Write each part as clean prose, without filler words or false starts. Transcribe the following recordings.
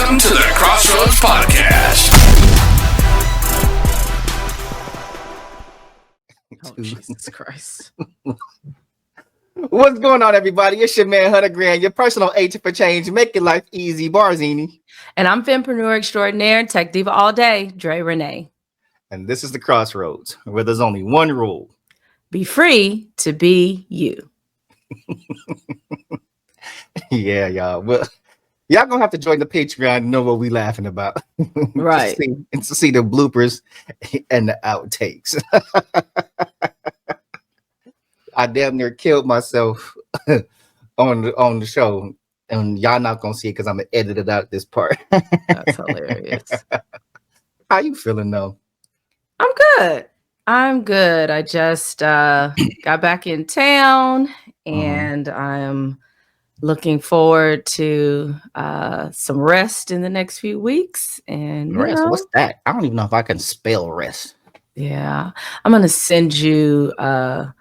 Welcome to the XrossroadZ Podcast. Oh, Jesus Christ. What's going on, everybody? It's your man, Hunter Grand, your personal agent for change, making life easy, Barzini. And I'm Fempreneur Extraordinaire, Tech Diva all day, Dre Renee. And this is the Crossroads, where there's only one rule. Be free to be you. Yeah, y'all. Well, y'all gonna have to join the Patreon to know what we laughing about. Right. to see the bloopers and the outtakes. I damn near killed myself on the show, and y'all not gonna see it because I'm gonna edit it out this part. That's hilarious. How you feeling though? I'm good. I just got back in town, and I'm looking forward to some rest in the next few weeks. And Rest? What's that? I don't even know if I can spell rest. Yeah, I'm gonna send you a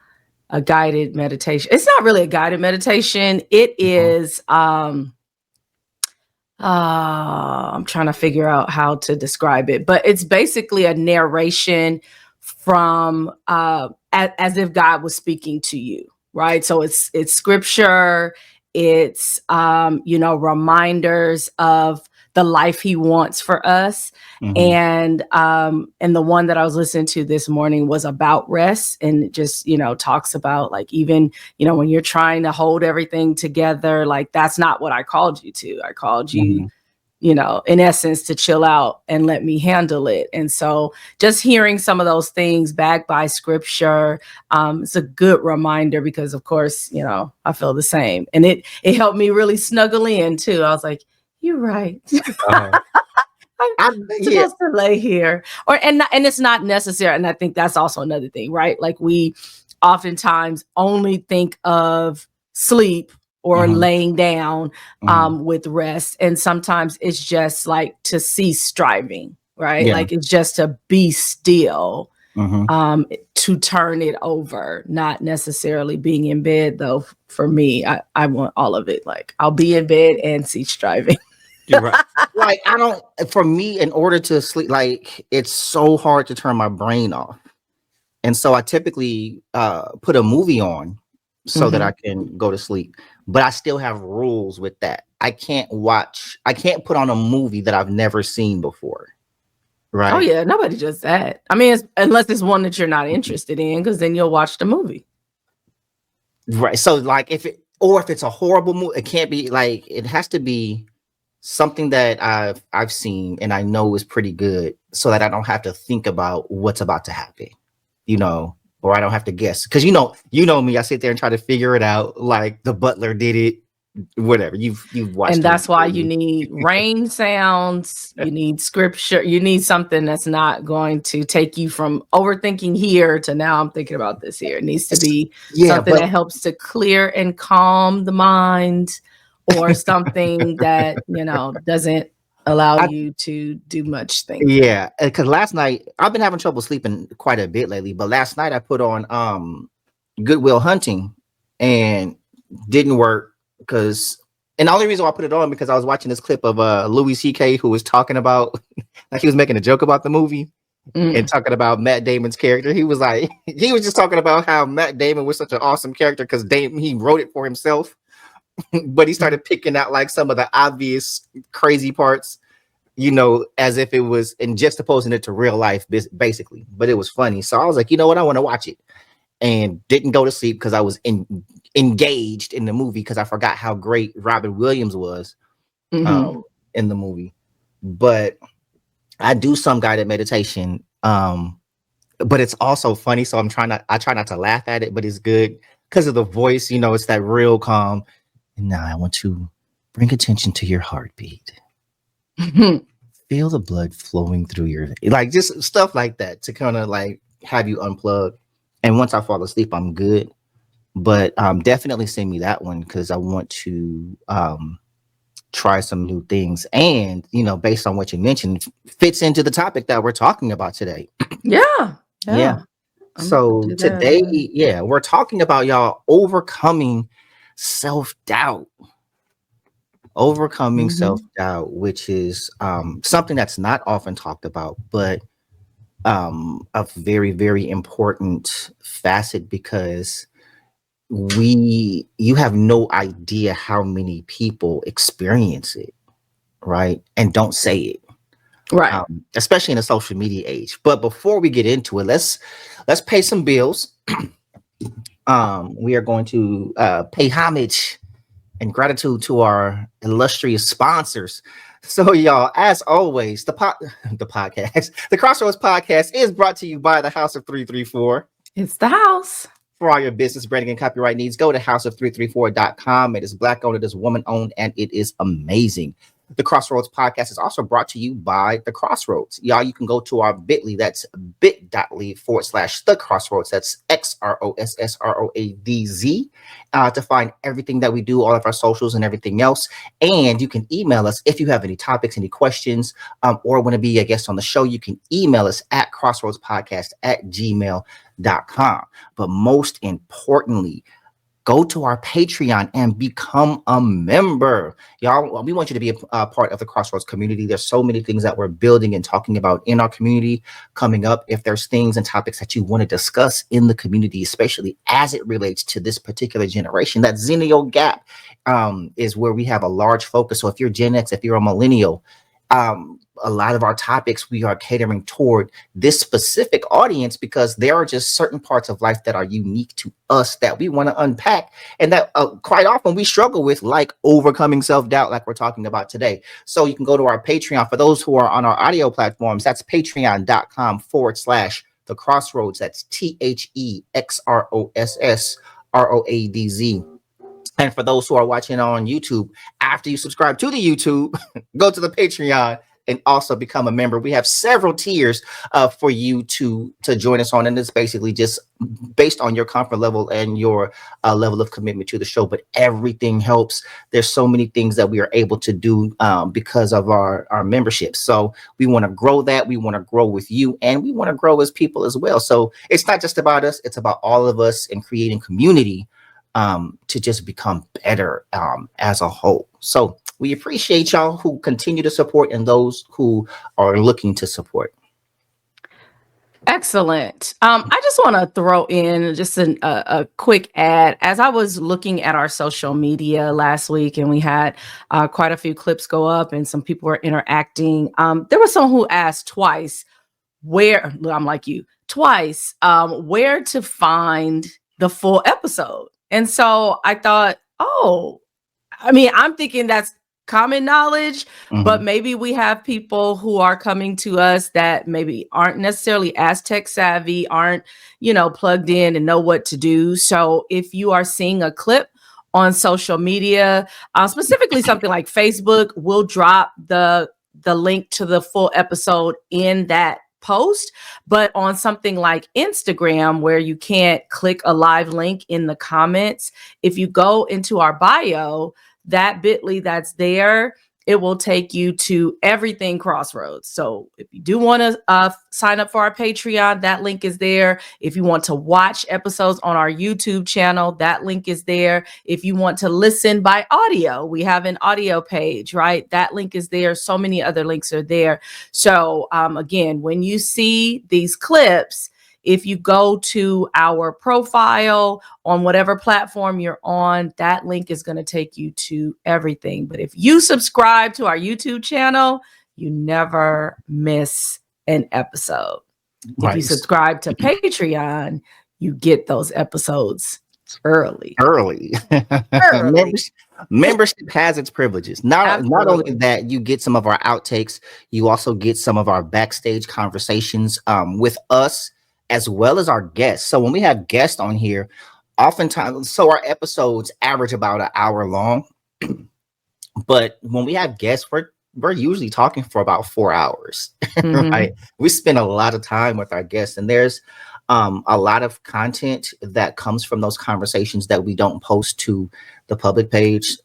guided meditation. It's not really a guided meditation. It is I'm trying to figure out how to describe it, but it's basically a narration from as if God was speaking to you, right? So it's scripture, it's reminders of the life he wants for us. And the one that I was listening to this morning was about rest, and it just, talks about like, even, when you're trying to hold everything together, like that's not what I called you to. I called you, in essence, to chill out and let me handle it. And so just hearing some of those things backed by scripture, it's a good reminder because, of course, I feel the same. And it helped me really snuggle in too. I was like, you're right. I'm supposed to lay here, and it's not necessary. And I think that's also another thing, right? Like we oftentimes only think of sleep or laying down with rest, and sometimes it's just like to cease striving, right? Yeah. Like it's just to be still, to turn it over, not necessarily being in bed. Though for me, I want all of it. Like I'll be in bed and cease striving. You're right. Like for me, in order to sleep, like it's so hard to turn my brain off. And so I typically put a movie on so that I can go to sleep. But I still have rules with that. I can't put on a movie that I've never seen before. Right. Oh yeah, nobody does that. I mean, unless it's one that you're not interested in, because then you'll watch the movie. Right. So like if it's a horrible movie, it can't be like, it has to be something that I've seen and I know is pretty good, so that I don't have to think about what's about to happen, or I don't have to guess. Because you know me, I sit there and try to figure it out. Like The Butler did it, whatever. You've watched, and that's why you need rain sounds. You need scripture. You need something that's not going to take you from overthinking here to now I'm thinking about this here. It needs to be something that helps to clear and calm the mind. Or something that, doesn't allow you to do much thinking. Yeah, because last night, I've been having trouble sleeping quite a bit lately, but last night I put on Good Will Hunting and didn't work and the only reason why I put it on because I was watching this clip of Louis C.K. who was talking about, like he was making a joke about the movie and talking about Matt Damon's character. He was just talking about how Matt Damon was such an awesome character because he wrote it for himself. But he started picking out like some of the obvious crazy parts, as if it was, and juxtaposing it to real life, basically. But it was funny. So I was like, you know what? I want to watch it. And didn't go to sleep because I was engaged in the movie because I forgot how great Robin Williams was in the movie. But I do some guided meditation. But it's also funny. So I try not to laugh at it, but it's good because of the voice. It's that real calm. And now I want to bring attention to your heartbeat. Feel the blood flowing through your, like just stuff like that to kind of like have you unplug. And once I fall asleep, I'm good. But definitely send me that one because I want to try some new things. And, based on what you mentioned, fits into the topic that we're talking about today. Yeah. So today, we're talking about y'all overcoming self-doubt. Overcoming Mhm. self-doubt, which is something that's not often talked about, but a very, very important facet, because you have no idea how many people experience it, right? And don't say it, Right. especially in the social media age. But before we get into it, let's pay some bills. We are going to pay homage and gratitude to our illustrious sponsors. So, y'all, as always, the podcast, the Crossroads Podcast, is brought to you by the House of 334. It's the house. For all your business branding and copyright needs, go to houseof334.com. It is Black owned, it is woman owned, and it is amazing. The Crossroads Podcast is also brought to you by The Crossroads. Y'all, you can go to our bit.ly. That's bit.ly/The Crossroads. That's XrossroadZ to find everything that we do, all of our socials and everything else. And you can email us if you have any topics, any questions, or want to be a guest on the show. You can email us at crossroadspodcast@gmail.com. But most importantly, go to our Patreon and become a member. Y'all, we want you to be a part of the Crossroads community. There's so many things that we're building and talking about in our community coming up. If there's things and topics that you want to discuss in the community, especially as it relates to this particular generation, that Zennial gap is where we have a large focus. So if you're Gen X, if you're a millennial, a lot of our topics, we are catering toward this specific audience, because there are just certain parts of life that are unique to us that we want to unpack, and that quite often we struggle with, like overcoming self-doubt, like we're talking about today. So you can go to our Patreon. For those who are on our audio platforms, that's patreon.com/the Crossroads. That's THEXROSSROADZ. And for those who are watching on YouTube, after you subscribe to the YouTube, go to the Patreon and also become a member. We have several tiers for you to join us on, and it's basically just based on your comfort level and your level of commitment to the show. But everything helps. There's so many things that we are able to do because of our membership. So we want to grow that. We want to grow with you, and we want to grow as people as well. So it's not just about us. It's about all of us and creating community to just become better as a whole. So we appreciate y'all who continue to support and those who are looking to support. Excellent. I just want to throw in just a quick ad. As I was looking at our social media last week, and we had quite a few clips go up and some people were interacting, there was someone who asked twice where to find the full episode. And so I thought, I'm thinking that's common knowledge, but maybe we have people who are coming to us that maybe aren't necessarily as tech savvy, aren't, plugged in and know what to do. So if you are seeing a clip on social media, specifically something like Facebook, we'll drop the link to the full episode in that post. But on something like Instagram, where you can't click a live link in the comments, if you go into our bio, that bit.ly that's there, it will take you to everything Crossroads. So if you do want to sign up for our Patreon, that link is there. If you want to watch episodes on our YouTube channel, that link is there. If you want to listen by audio, we have an audio page, right? That link is there. So many other links are there. So again, when you see these clips, if you go to our profile on whatever platform you're on, that link is going to take you to everything. But if you subscribe to our YouTube channel, you never miss an episode. Right. If you subscribe to Patreon, you get those episodes early. Membership has its privileges. Not only that, you get some of our outtakes, you also get some of our backstage conversations with us, as well as our guests. So when we have guests on here, oftentimes, so our episodes average about an hour long, but when we have guests, we're usually talking for about 4 hours, right? We spend a lot of time with our guests, and there's a lot of content that comes from those conversations that we don't post to the public page.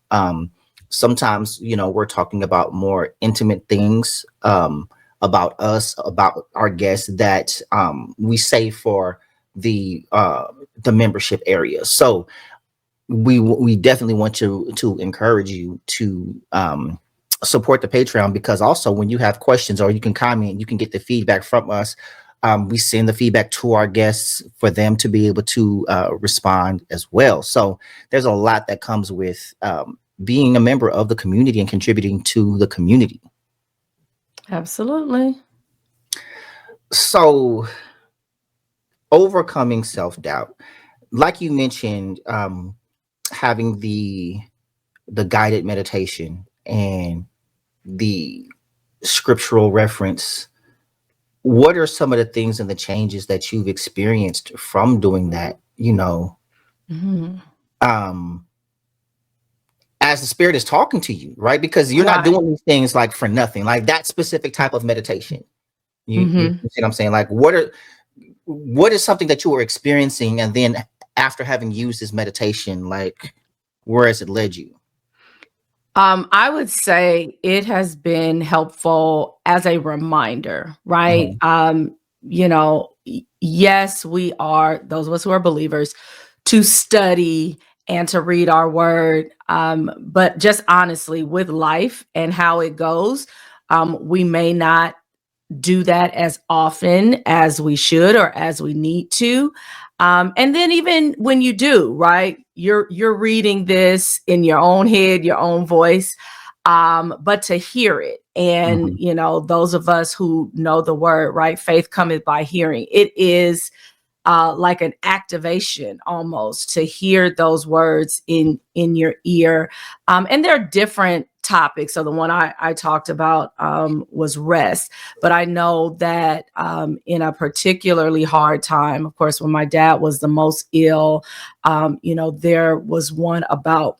Sometimes, we're talking about more intimate things, about us, about our guests, that we save for the membership area. So we definitely want to encourage you to support the Patreon, because also when you have questions or you can comment, you can get the feedback from us. We send the feedback to our guests for them to be able to respond as well. So there's a lot that comes with being a member of the community and contributing to the community. Absolutely. So overcoming self-doubt, like you mentioned, having the guided meditation and the scriptural reference, what are some of the things and the changes that you've experienced from doing that, as the Spirit is talking to you, right? Because you're not doing these things like for nothing, like that specific type of meditation. You see what I'm saying? Like what is something that you were experiencing, and then after having used this meditation, like where has it led you? I would say it has been helpful as a reminder, right? Yes, we are, those of us who are believers, to study and to read our word. But just honestly, with life and how it goes, we may not do that as often as we should or as we need to. And then even when you do, right, you're reading this in your own head, your own voice, but to hear it. And, those of us who know the word, right, faith cometh by hearing. It is like an activation almost to hear those words in your ear. And there are different topics. So the one I talked about was rest. But I know that in a particularly hard time, of course, when my dad was the most ill, there was one about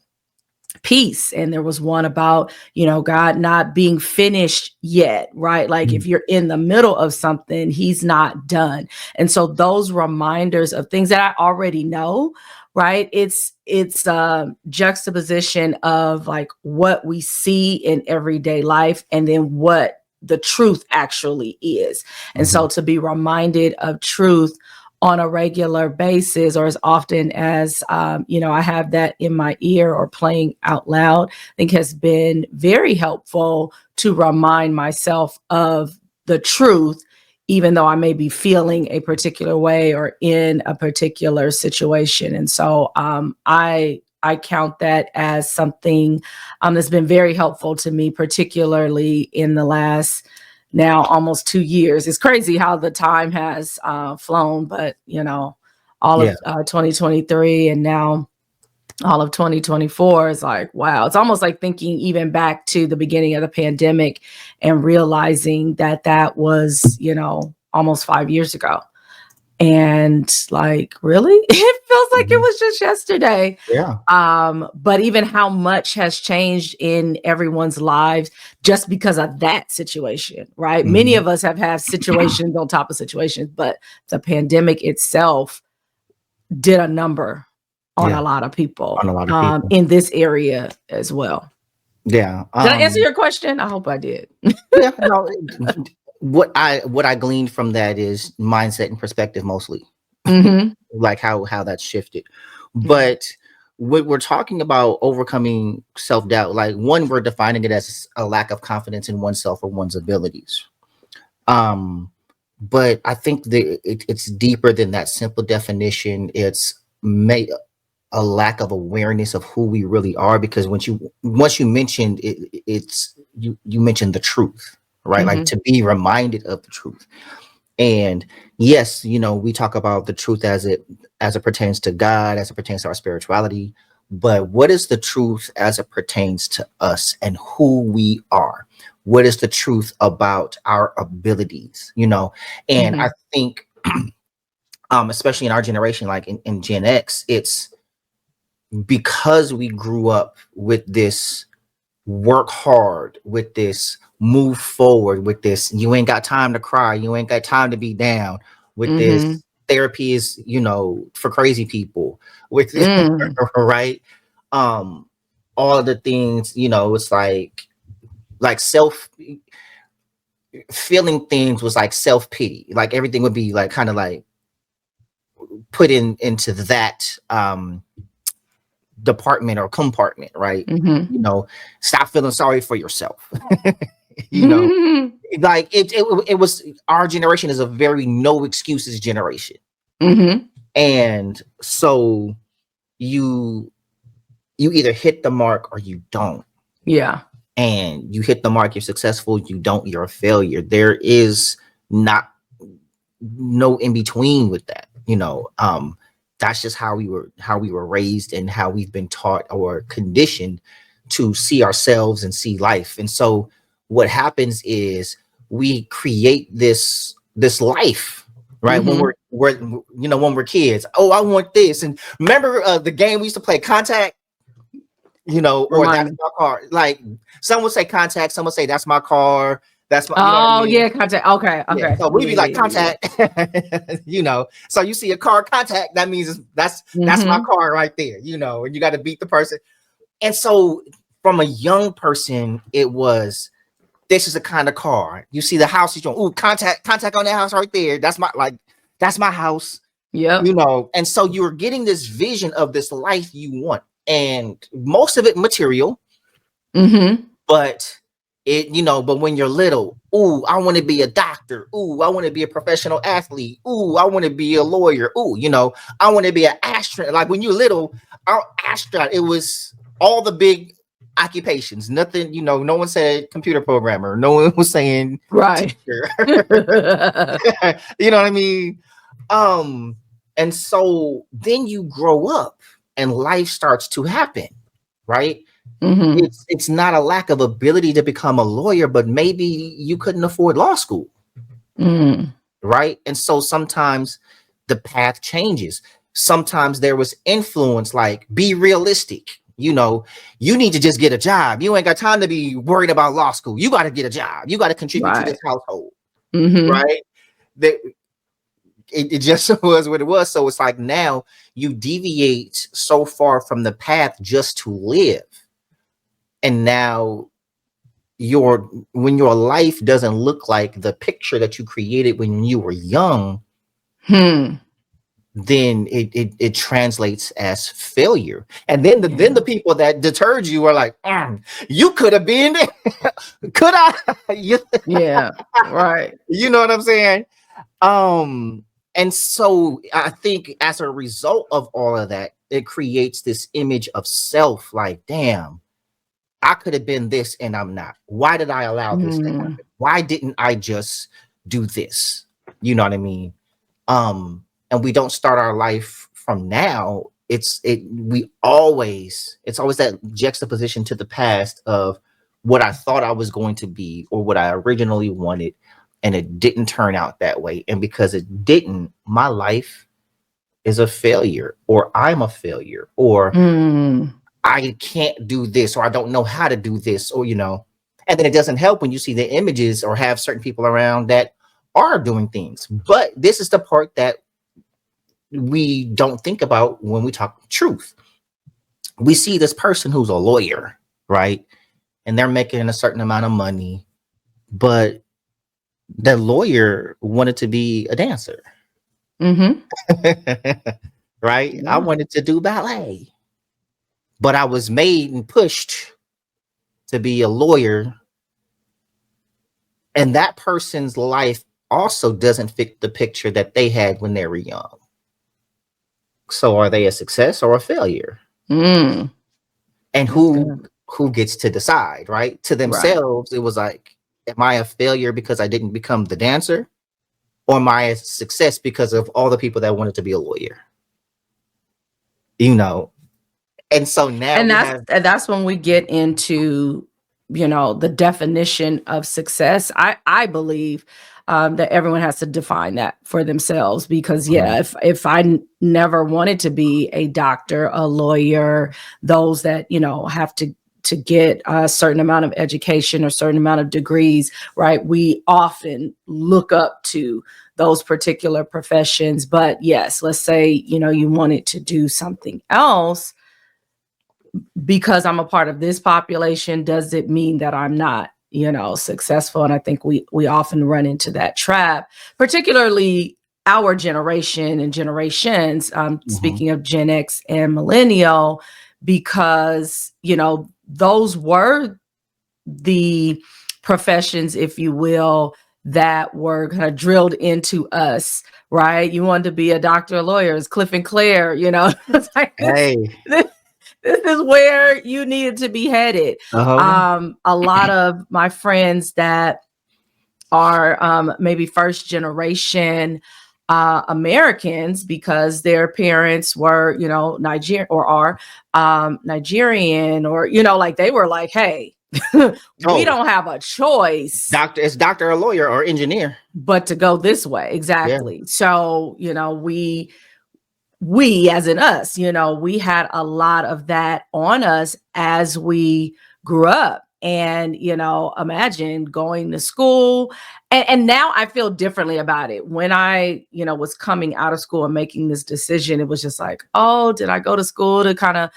peace, and there was one about God not being finished yet, right? Like if you're in the middle of something, he's not done. And so those reminders of things that I already know, right, it's juxtaposition of like what we see in everyday life and then what the truth actually is. And so to be reminded of truth on a regular basis, or as often as, I have that in my ear or playing out loud, I think has been very helpful to remind myself of the truth, even though I may be feeling a particular way or in a particular situation. And so I count that as something that's been very helpful to me, particularly in the last now almost 2 years. It's crazy how the time has flown, but all of 2023 and now all of 2024 is like, wow. It's almost like thinking even back to the beginning of the pandemic and realizing that was, almost 5 years ago. And like, really? It feels like it was just yesterday. Yeah. But even how much has changed in everyone's lives just because of that situation, right? Many of us have had situations on top of situations, but the pandemic itself did a number on a lot of people, in this area as well. Yeah. Did I answer your question? I hope I did. Yeah. No, what I gleaned from that is mindset and perspective mostly, like how that's shifted. But when we're talking about overcoming self-doubt, like one, we're defining it as a lack of confidence in oneself or one's abilities. But I think that it's deeper than that simple definition. It's a lack of awareness of who we really are, because once you mentioned it, you mentioned the truth, right? Like to be reminded of the truth. And yes, we talk about the truth as it pertains to God, as it pertains to our spirituality, but what is the truth as it pertains to us and who we are? What is the truth about our abilities? And I think especially in our generation, like in Gen X, it's because we grew up with this work hard, with this move forward, with this you ain't got time to cry, you ain't got time to be down, with this therapy is for crazy people, with right, all of the things, it's like self feeling things was like self-pity, like everything would be like kind of like put into that department or compartment, right? Mm-hmm. You know, stop feeling sorry for yourself. You know, like it was, our generation is a very no excuses generation. Mm-hmm. And so you either hit the mark or you don't. Yeah. And you hit the mark, you're successful. You don't, you're a failure. There is no in between with that. You know, that's just how we were raised and how we've been taught or conditioned to see ourselves and see life. And so what happens is we create this life, right? Mm-hmm. When we're when we're kids. Oh, I want this. And remember the game we used to play, Contact? You know, or that's my car. Like, some would say Contact, some would say that's my car. That's my, you know what I mean? Yeah, Contact. Okay. Yeah, so we'd be like, Contact. You know, so you see a car, Contact, that means that's my car right there, you know, and you got to beat the person. And so from a young person, it was, this is the kind of car. You see the house, you go, ooh, contact on that house right there. That's my house. Yeah. You know, and so you're getting this vision of this life you want. And most of it material. Mm-hmm. But but when you're little, ooh, I want to be a doctor. Ooh, I want to be a professional athlete. Ooh, I want to be a lawyer. Ooh, you know, I want to be an astronaut. Like, when you're little, our astronaut, it was all the big occupations. Nothing, you know, no one said computer programmer. No one was saying right. teacher. You know what I mean? And so then you grow up and life starts to happen, right? Mm-hmm. It's not a lack of ability to become a lawyer, but maybe you couldn't afford law school. Right? And so sometimes the path changes. Sometimes there was influence, like, be realistic. You know, you need to just get a job. You ain't got time to be worried about law school. You got to get a job. You got to contribute to this household. Right? It just was what it was. So it's like, now you deviate so far from the path just to live. And now when your life doesn't look like the picture that you created when you were young, then it translates as failure. And then the people that deterred you are like, you could have been there. Could I? Yeah, right. You know what I'm saying? And so I think as a result of all of that, it creates this image of self, like, damn, I could have been this and I'm not. Why did I allow this to happen? Why didn't I just do this? You know what I mean? And we don't start our life from now. It's always that juxtaposition to the past of what I thought I was going to be or what I originally wanted, and it didn't turn out that way. And because it didn't, my life is a failure, or I'm a failure, or I can't do this, or I don't know how to do this, or, you know. And then it doesn't help when you see the images or have certain people around that are doing things. But this is the part that we don't think about when we talk truth. We see this person who's a lawyer, right? And they're making a certain amount of money, but the lawyer wanted to be a dancer. Right? Yeah. I wanted to do ballet, but I was made and pushed to be a lawyer. And that person's life also doesn't fit the picture that they had when they were young. So are they a success or a failure? And who gets to decide, right? To themselves, It was like, am I a failure because I didn't become the dancer? Or am I a success because of all the people that wanted to be a lawyer? You know? And so now, and that's when we get into, you know, the definition of success. I believe that everyone has to define that for themselves, because if I never wanted to be a doctor, a lawyer, those that, you know, have to get a certain amount of education or certain amount of degrees, right? We often look up to those particular professions. But yes, let's say, you know, you wanted to do something else. Because I'm a part of this population, does it mean that I'm not, you know, successful? And I think we often run into that trap, particularly our generation and generations, speaking of Gen X and Millennial, because, those were the professions, if you will, that were kind of drilled into us, right? You wanted to be a doctor or lawyer, it's Cliff and Claire, it's like Hey. this is where you needed to be headed. A lot of my friends that are maybe first generation Americans, because their parents were, Nigerian or are Nigerian, or, like they were like, hey, we don't have a choice. It's doctor or lawyer or engineer. But to go this way. Exactly. Yeah. So, we as in us, we had a lot of that on us as we grew up. And, imagine going to school. And now I feel differently about it. When I, was coming out of school and making this decision, it was just like, oh, did I go to school to kind of,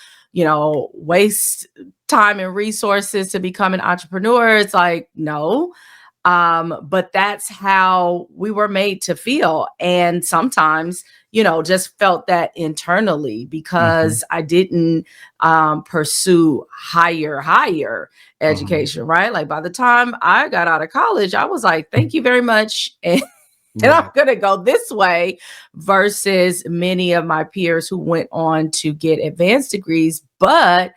waste time and resources to become an entrepreneur? It's like, no. But that's how we were made to feel. And sometimes, just felt that internally because I didn't pursue higher education, right? Like by the time I got out of college, I was like, thank you very much. And I'm going to go this way, versus many of my peers who went on to get advanced degrees. But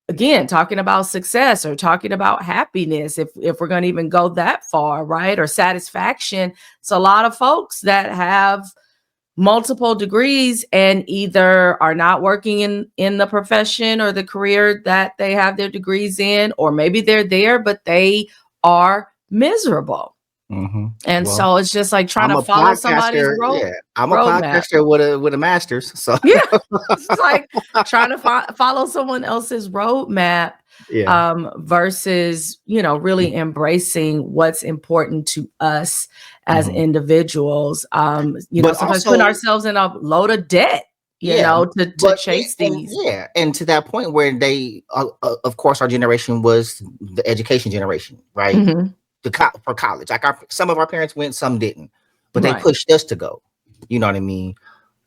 again, talking about success or talking about happiness, if we're going to even go that far, right? Or satisfaction. It's a lot of folks that have multiple degrees and either are not working in the profession or the career that they have their degrees in, or maybe they're there, but they are miserable. And so it's just like trying to follow somebody's road. Yeah, I'm a podcaster with a master's. So yeah, it's like trying to follow someone else's roadmap, versus, really embracing what's important to us as individuals. Sometimes also, putting ourselves in a load of debt, to chase these. And to that point where they, of course, our generation was the education generation, right? For college, like some of our parents went, some didn't, but they pushed us to go. You know what I mean?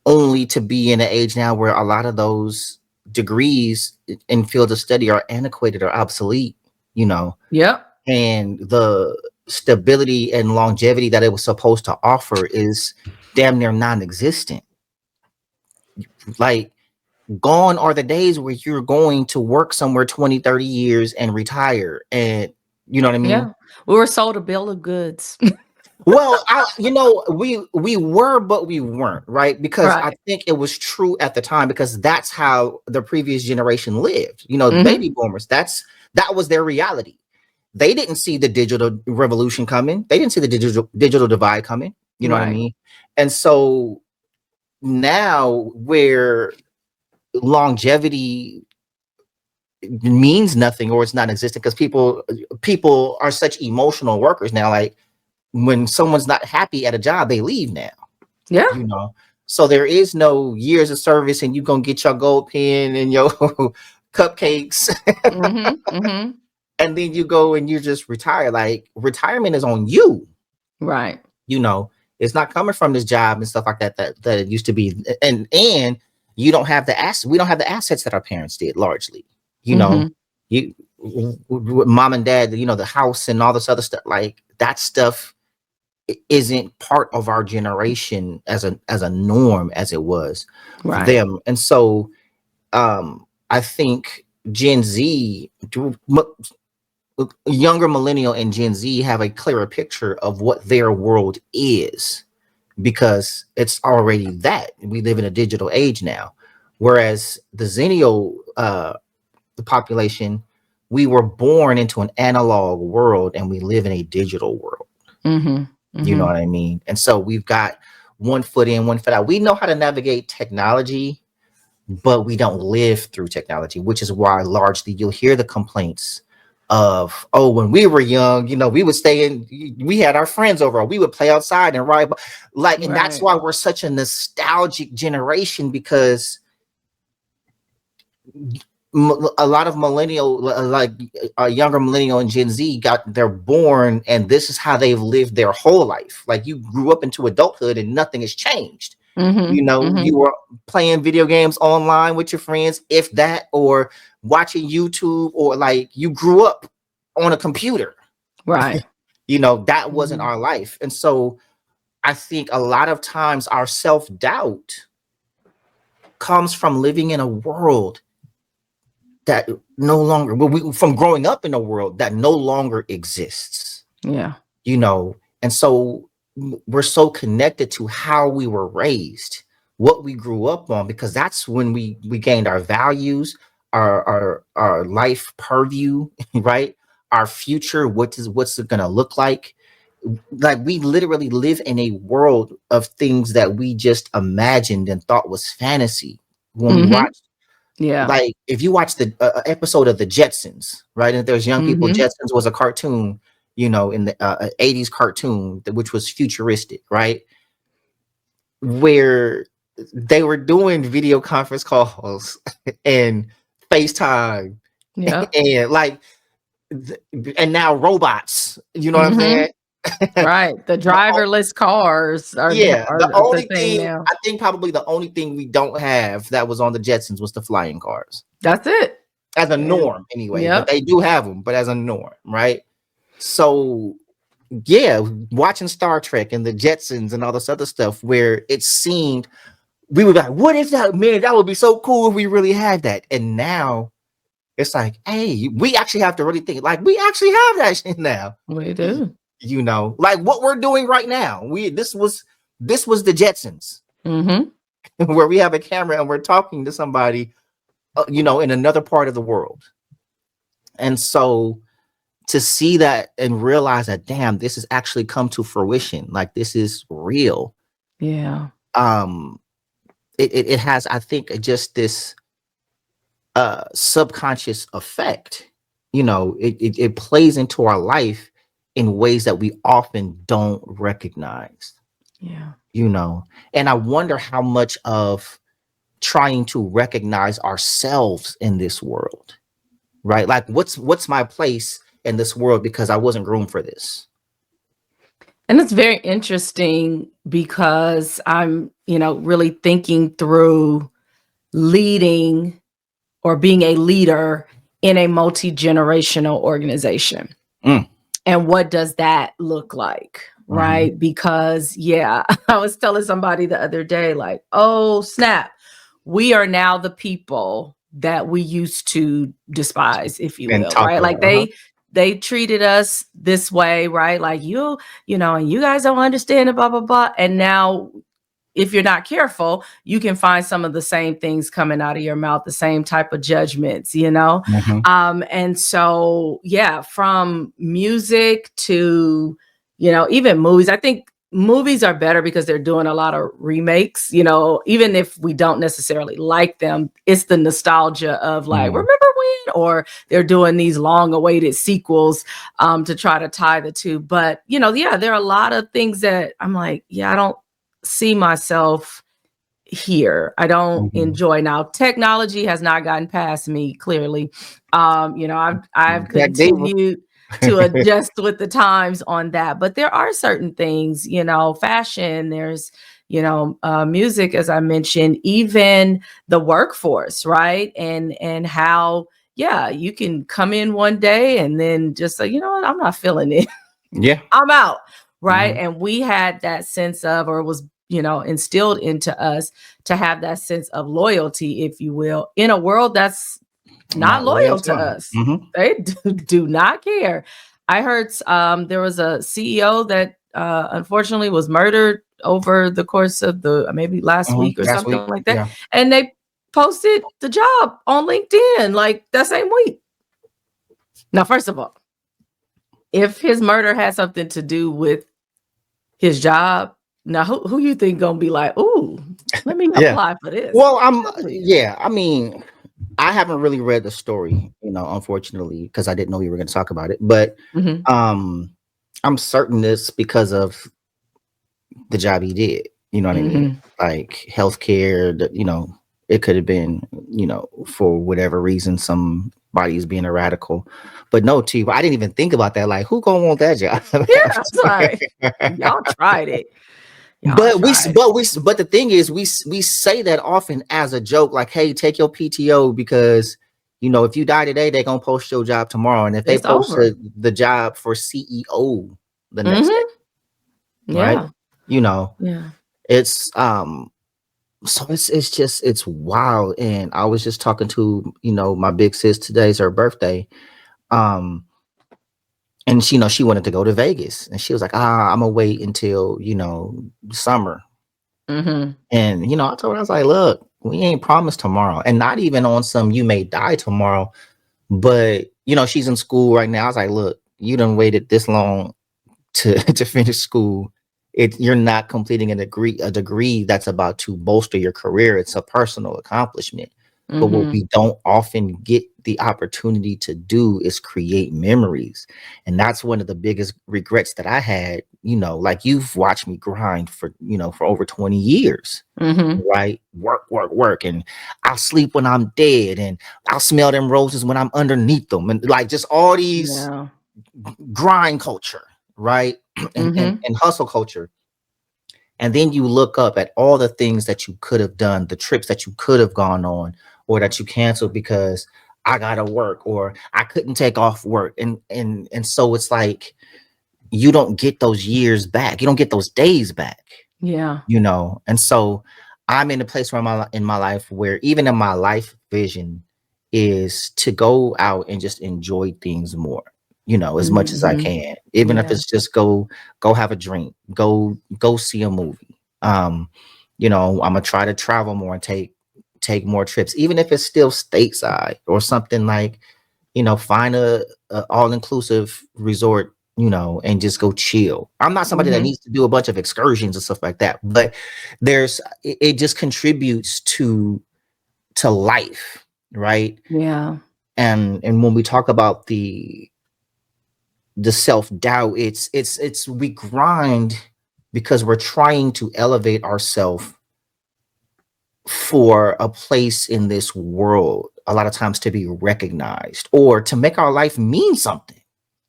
Only to be in an age now where a lot of those degrees in fields of study are antiquated or obsolete. And the stability and longevity that it was supposed to offer is damn near non-existent. Like, gone are the days where you're going to work somewhere 20, 30 years and retire. And you know what I mean? Yeah. We were sold a bill of goods. Well, we were, but we weren't, right? Because I think it was true at the time, because that's how the previous generation lived. The baby boomers, that was their reality. They didn't see the digital revolution coming. They didn't see the digital divide coming. You know what I mean? And so now, where longevity means nothing or it's not existent, because people are such emotional workers now. Like, when someone's not happy at a job, they leave now. Yeah. So there is no years of service and you gonna get your gold pen and your cupcakes. And then you go and you just retire. Like, retirement is on you. Right. It's not coming from this job and stuff like that it used to be. And you don't have the assets. We don't have the assets that our parents did, largely. You with mom and dad, the house and all this other stuff, like that stuff isn't part of our generation as a norm as it was for them. And so I think Gen Z, younger millennial and Gen Z, have a clearer picture of what their world is, because it's already that. We live in a digital age now, whereas the Zennial the population, we were born into an analog world and we live in a digital world. You know what I mean? And so we've got one foot in, one foot out. We know how to navigate technology, but we don't live through technology, which is why largely you'll hear the complaints of, oh, when we were young, we would stay in, we had our friends over, we would play outside and ride, and that's why we're such a nostalgic generation, because a lot of millennial, like a younger millennial and Gen Z, they're born and this is how they've lived their whole life. Like, you grew up into adulthood and nothing has changed. You know, you were playing video games online with your friends, if that, or watching YouTube, or like you grew up on a computer. Right. You know, that wasn't our life. And so I think a lot of times our self-doubt comes from living in a world that no longer, from growing up in a world that no longer exists. Yeah. You know, and so we're so connected to how we were raised, what we grew up on, because that's when we gained our values, our life purview, right? Our future, what's it gonna look like? Like, we literally live in a world of things that we just imagined and thought was fantasy when we watched. Yeah. Like, if you watch the episode of the Jetsons, right? And there's young people, Jetsons was a cartoon, you know, in the 80s cartoon, which was futuristic, right? Where they were doing video conference calls and FaceTime, and like, and now robots, you know what I'm saying? Right. The driverless cars are the only thing thing now. I think probably the only thing we don't have that was on the Jetsons was the flying cars. That's it. As a norm, anyway. But they do have them, but as a norm, right? So yeah, watching Star Trek and the Jetsons and all this other stuff, where it seemed we were like, what if that, man, that would be so cool if we really had that. And now it's like, hey, we actually have to really think, like, we actually have that shit now. We do. You know, like what we're doing right now. This was the Jetsons, where we have a camera and we're talking to somebody, you know, in another part of the world. And so to see that and realize that, damn, this has actually come to fruition. Like, this is real. Yeah. It has, I think, just this subconscious effect. You know, it plays into our life in ways that we often don't recognize. Yeah. You know, and I wonder how much of trying to recognize ourselves in this world, right? Like, what's my place in this world, because I wasn't groomed for this. And it's very interesting because I'm, you know, really thinking through leading or being a leader in a multi-generational organization. And what does that look like? Right. Because I was telling somebody the other day, like, oh, snap, we are now the people that we used to despise, if you will, right? Like they treated us this way, right? Like, you know, and you guys don't understand it, blah, blah, blah. And now, if you're not careful, you can find some of the same things coming out of your mouth, the same type of judgments, you know? And so, from music to, you know, even movies, I think movies are better because they're doing a lot of remakes, you know, even if we don't necessarily like them, it's the nostalgia of like, remember when, or they're doing these long awaited sequels to try to tie the two. But, you know, there are a lot of things that I'm like, I don't see myself here. I don't enjoy. Now, technology has not gotten past me, clearly. You know, I've continued to adjust with the times on that, but there are certain things, you know, fashion, there's, you know, music, as I mentioned, even the workforce, right? And how, you can come in one day and then just say, you know what, I'm not feeling it. I'm out. Right. And we had that sense of, or it was, you know, instilled into us to have that sense of loyalty, if you will, in a world that's not loyal to us. They do not care. I heard there was a CEO that unfortunately was murdered over the course of maybe last week or something like that. And they posted the job on LinkedIn like that same week. Now, first of all, if his murder had something to do with his job, now who you think gonna be like, ooh, let me apply for this? Well, I mean, I haven't really read the story, you know, unfortunately, because I didn't know you were going to talk about it. But I'm certain it's because of the job he did. You know what I mean? Like healthcare, you know, it could have been, you know, for whatever reason, somebody's being a radical. But no, T, I didn't even think about that. Like, who gonna want that job? Yeah, that's right. Y'all tried it. Y'all But tried. but the thing is, we say that often as a joke, like, hey, take your PTO because if you die today, they're gonna post your job tomorrow, and if they It's over. posted the job for CEO the next day, Mm-hmm. right? Yeah. You know, Yeah. it's so it's wild. And I was just talking to my big sis today. It's her birthday. Um, and she wanted to go to Vegas, and she was like, I'm gonna wait until summer. Mm-hmm. And I told her, I was like, look, we ain't promised tomorrow, and not even on some you may die tomorrow. But she's in school right now. I was like, look, you done waited this long to to finish school. You're not completing a degree that's about to bolster your career. It's a personal accomplishment. But what Mm-hmm. we don't often get the opportunity to do is create memories. And that's one of the biggest regrets that I had. Like, you've watched me grind for over 20 years, Mm-hmm. right? Work, work, work. And I'll sleep when I'm dead, and I'll smell them roses when I'm underneath them. And like, just all these Yeah. grind culture, right? and, and Mm-hmm. and hustle culture. And then you look up at all the things that you could have done, the trips that you could have gone on, or that you canceled because I gotta work, or I couldn't take off work. And so it's like, you don't get those years back, you don't get those days back. Yeah. And so I'm in a place where in my life where, even in my life vision, is to go out and just enjoy things more, as much as I Mm-hmm. can, even if Yeah. it's just go have a drink, go see a movie. I'm gonna try to travel more and take more trips, even if it's still stateside or something, like, find a all-inclusive resort, and just go chill. I'm not somebody that Mm-hmm. needs to do a bunch of excursions and stuff like that, but it just contributes to life, right? Yeah. And when we talk about the self-doubt, it's we grind because we're trying to elevate ourselves for a place in this world, a lot of times to be recognized or to make our life mean something.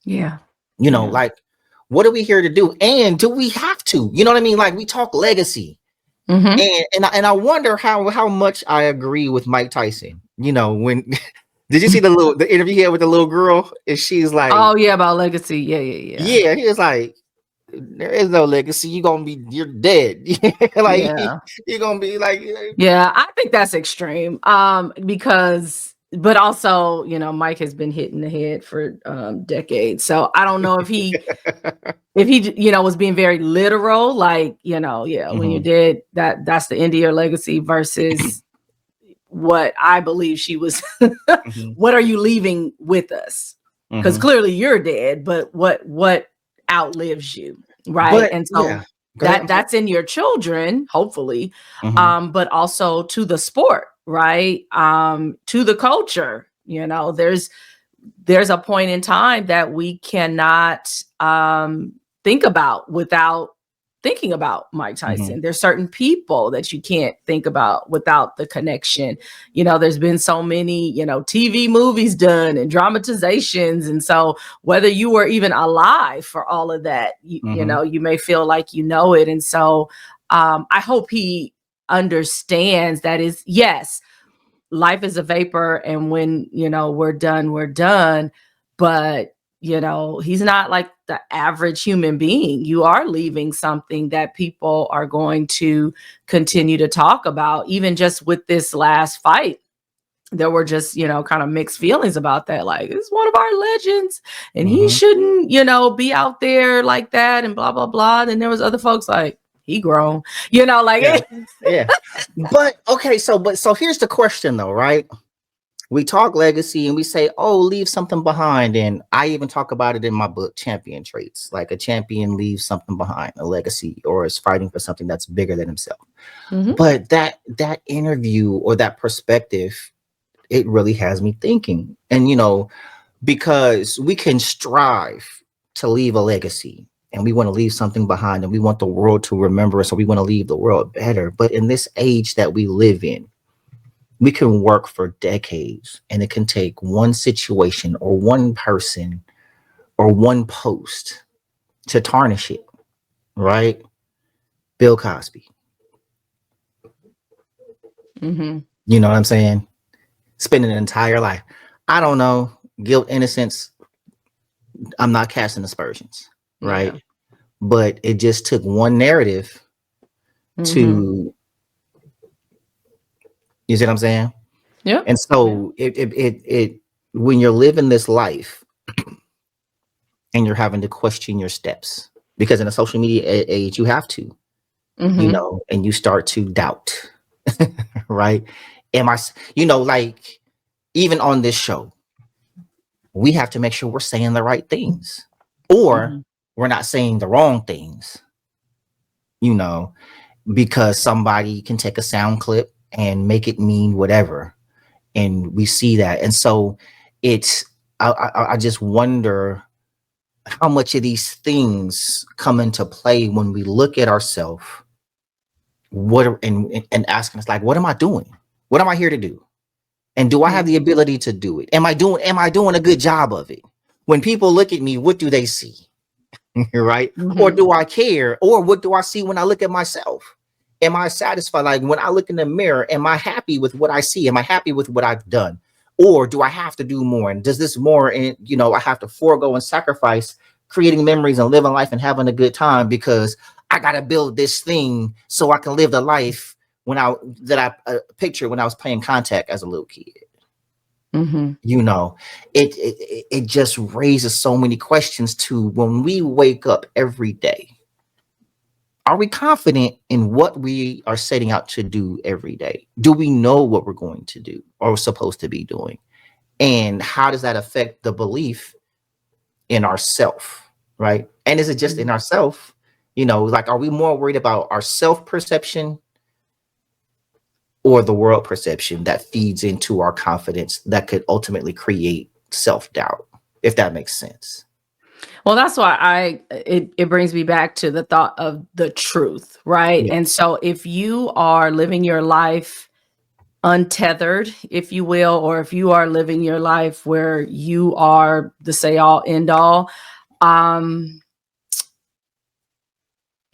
Yeah. Yeah. Like, what are we here to do? And do we have to? You know what I mean? Like, we talk legacy. Mm-hmm. And I wonder how much I agree with Mike Tyson. When did you see the interview he had with the little girl? And she's like, Oh yeah, about legacy. Yeah. Yeah. yeah, he was like, there is no legacy. You're dead. Like, Yeah. you're gonna be like, Yeah, I think that's extreme. Because, but also, Mike has been hit in the head for decades. So I don't know if he was being very literal, like, yeah, when you're Mhm, dead, that's the end of your legacy versus what I believe she was. mhm, What are you leaving with us? Because mhm. clearly you're dead, but what outlives you, right? But And so yeah, go ahead. I'm sorry. that's in your children, hopefully, Mhm, but also to the sport, right? To the culture. There's a point in time that we cannot think about without thinking about Mike mhm, Tyson. There's certain people that you can't think about without the connection. There's been so many, TV movies done and dramatizations. And so whether you were even alive for all of that, mhm, you may feel like you know it. And so I hope he understands that is, yes, life is a vapor, and when we're done, we're done. But he's not like the average human being. You are leaving something that people are going to continue to talk about. Even just with this last fight, there were just kind of mixed feelings about that, like, it's one of our legends and he mhm. shouldn't be out there like that and blah blah blah. And there was other folks like, he grown, Yeah, like. yeah. But okay, so here's the question though, right? We talk legacy and we say, oh, leave something behind. And I even talk about it in my book, Champion Traits. Like, a champion leaves something behind, a legacy, or is fighting for something that's bigger than himself. Mhm. But that interview or that perspective, it really has me thinking. And because we can strive to leave a legacy, and we want to leave something behind, and we want the world to remember us, or we want to leave the world better. But in this age that we live in, we can work for decades, and it can take one situation or one person or one post to tarnish it, right? Bill Cosby. Mm-hmm. You know what I'm saying? Spending an entire life. I don't know. Guilt, innocence. I'm not casting aspersions, right? Yeah. But it just took one narrative to, you see what I'm saying? Yeah. And so it when you're living this life and you're having to question your steps, because in a social media age, you have to, you know, and you start to doubt, right? Am I, you know, like even on this show, we have to make sure we're saying the right things or we're not saying the wrong things, you know, because somebody can take a sound clip and make it mean whatever. And we see that. And so it's, I just wonder how much of these things come into play when we look at ourselves, and asking us, like, what am I doing? What am I here to do? And do I have the ability to do it? Am I doing a good job of it? When people look at me, what do they see? Right? Or do I care? Or what do I see when I look at myself? Am I satisfied? Like when I look in the mirror, am I happy with what I see? Am I happy with what I've done? Or do I have to do more? And does this more, and you know, I have to forego and sacrifice creating memories and living life and having a good time because I got to build this thing so I can live the life I pictured when I was playing contact as a little kid. You know, it just raises so many questions to when we wake up every day. Are we confident in what we are setting out to do every day? Do we know what we're going to do or we're supposed to be doing? And how does that affect the belief in ourself, right? And is it just in ourself? You know, like, are we more worried about our self-perception or the world perception that feeds into our confidence that could ultimately create self-doubt, if that makes sense? Well, that's why it brings me back to the thought of the truth, right? Yeah. And so if you are living your life untethered, if you will, or if you are living your life where you are the say all end all,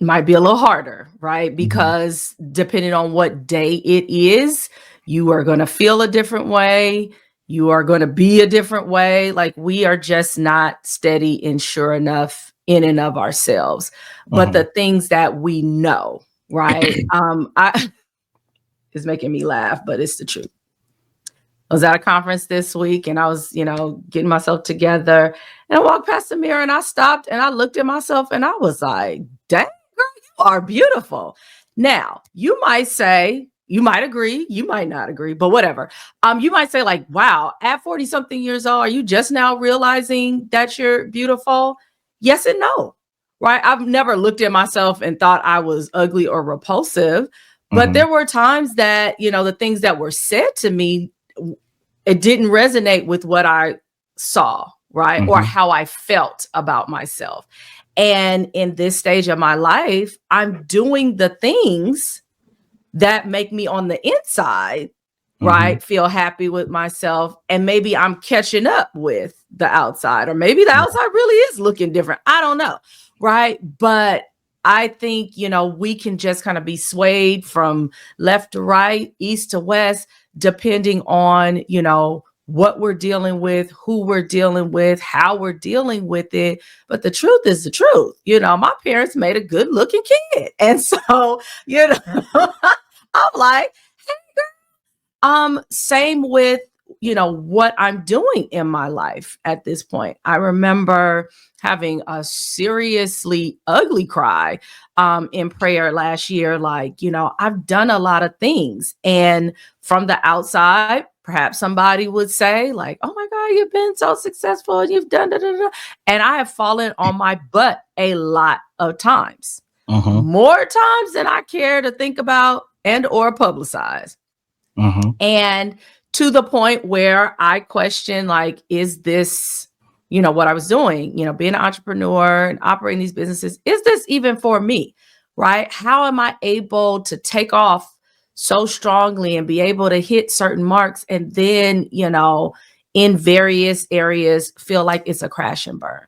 might be a little harder, right? Because depending on what day it is, you are going to feel a different way. You are going to be a different way. Like we are just not steady and sure enough in and of ourselves. But the things that we know, right? It's making me laugh, but it's the truth. I was at a conference this week and I was, you know, getting myself together and I walked past the mirror and I stopped and I looked at myself and I was like, dang, girl, you are beautiful. Now, you might say, you might agree, you might not agree, but whatever. You might say like, wow, at 40 something years old, are you just now realizing that you're beautiful? Yes and no, right? I've never looked at myself and thought I was ugly or repulsive, but there were times that, you know, the things that were said to me, it didn't resonate with what I saw, right? Or how I felt about myself. And in this stage of my life, I'm doing the things that make me on the inside, right, feel happy with myself. And maybe I'm catching up with the outside, or maybe the outside really is looking different. I don't know, right? But I think, you know, we can just kind of be swayed from left to right, east to west, depending on, you know, what we're dealing with, who we're dealing with, how we're dealing with it. But the truth is the truth. You know, my parents made a good looking kid. And so, you know, I'm like, hey, girl. Same with, you know, what I'm doing in my life at this point. I remember having a seriously ugly cry in prayer last year. Like, you know, I've done a lot of things. And from the outside, perhaps somebody would say like, oh my God, you've been so successful and you've done da, da, da. And I have fallen on my butt a lot of times, more times than I care to think about and or publicize. And to the point where I question, like, is this, you know, what I was doing, you know, being an entrepreneur and operating these businesses, is this even for me, right? How am I able to take off so strongly and be able to hit certain marks and then, you know, in various areas feel like it's a crash and burn?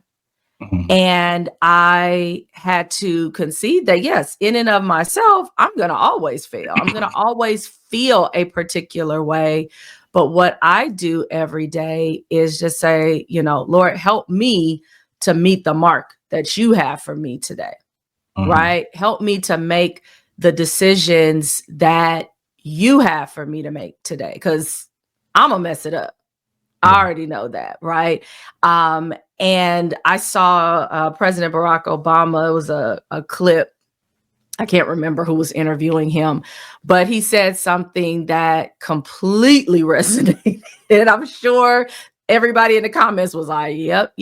And I had to concede that, yes, in and of myself, I'm going to always fail. I'm going to always feel a particular way. But what I do every day is just say, Lord, help me to meet the mark that you have for me today, right? Help me to make the decisions that you have for me to make today, because I'm going to mess it up. I already know that, right? And I saw President Barack Obama. It was a clip. I can't remember who was interviewing him, but he said something that completely resonated. And I'm sure everybody in the comments was like, yep.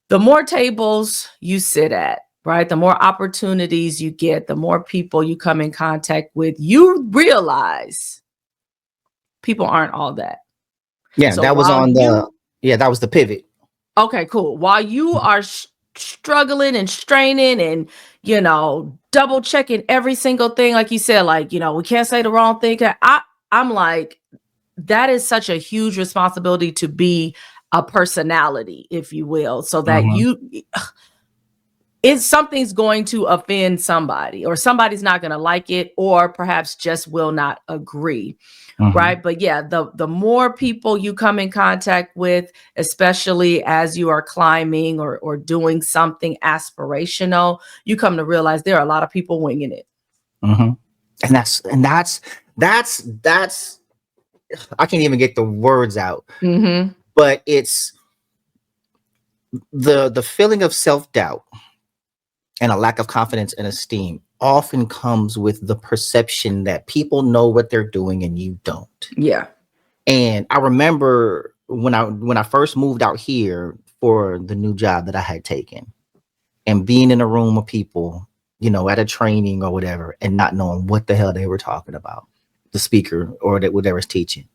The more tables you sit at, right? The more opportunities you get, the more people you come in contact with, you realize people aren't all that. Yeah, So that was that was the pivot. Okay, cool. While you are struggling and straining and, double checking every single thing, like you said, like, we can't say the wrong thing. I'm like, that is such a huge responsibility to be a personality, if you will, so that something's going to offend somebody, or somebody's not going to like it, or perhaps just will not agree. Right. But yeah, the more people you come in contact with, especially as you are climbing or doing something aspirational, you come to realize there are a lot of people winging it. And that's I can't even get the words out. But it's the feeling of self-doubt and a lack of confidence and esteem often comes with the perception that people know what they're doing and you don't. Yeah. And I remember when I first moved out here for the new job that I had taken, and being in a room of people, at a training or whatever, and not knowing what the hell they were talking about, the speaker or what they was teaching.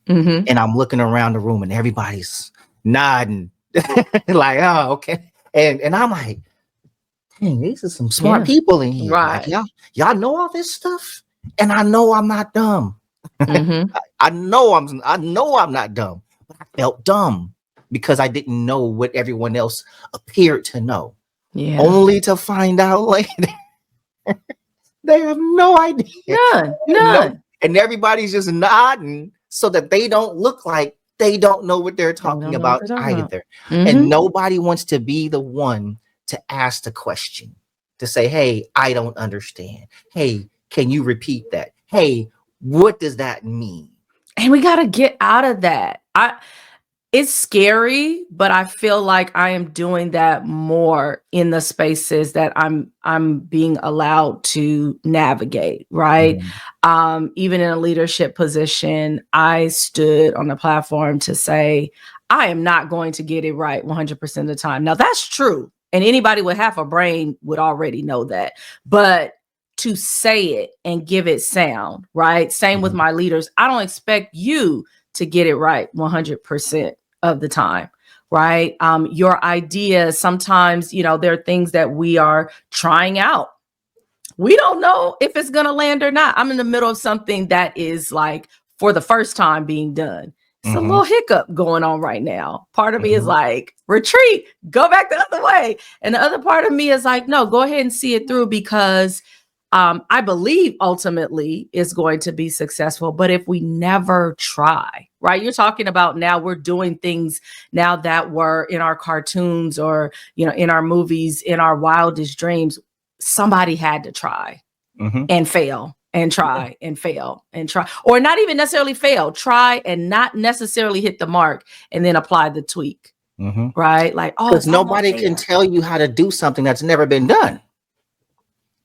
And I'm looking around the room and everybody's nodding like, oh, okay. And I'm like, dang, these are some smart people in here. Right. Like, y'all know all this stuff, and I know I'm not dumb. I know I'm not dumb, but I felt dumb because I didn't know what everyone else appeared to know. Yeah. Only to find out later they have no idea. None. And everybody's just nodding so that they don't look like they don't know what they're talking about either. And nobody wants to be the one to ask the question, to say, hey, I don't understand. Hey, can you repeat that? Hey, what does that mean? And we got to get out of that. It's scary, but I feel like I am doing that more in the spaces that I'm being allowed to navigate, right? Even in a leadership position, I stood on the platform to say, I am not going to get it right 100% of the time. Now, that's true. And anybody with half a brain would already know that. But to say it and give it sound, right? Same with my leaders. I don't expect you to get it right 100% of the time, right? Your ideas, sometimes, there are things that we are trying out. We don't know if it's going to land or not. I'm in the middle of something that is like for the first time being done. It's a little hiccup going on right now. Part of me is like, retreat, go back the other way. And the other part of me is like, no, go ahead and see it through, because I believe ultimately it's going to be successful. But if we never try, right? You're talking about now we're doing things now that were in our cartoons or, in our movies, in our wildest dreams. Somebody had to try and fail. And try and fail and try, or not even necessarily fail, try and not necessarily hit the mark, and then apply the tweak, right? Like, because nobody can tell you how to do something that's never been done.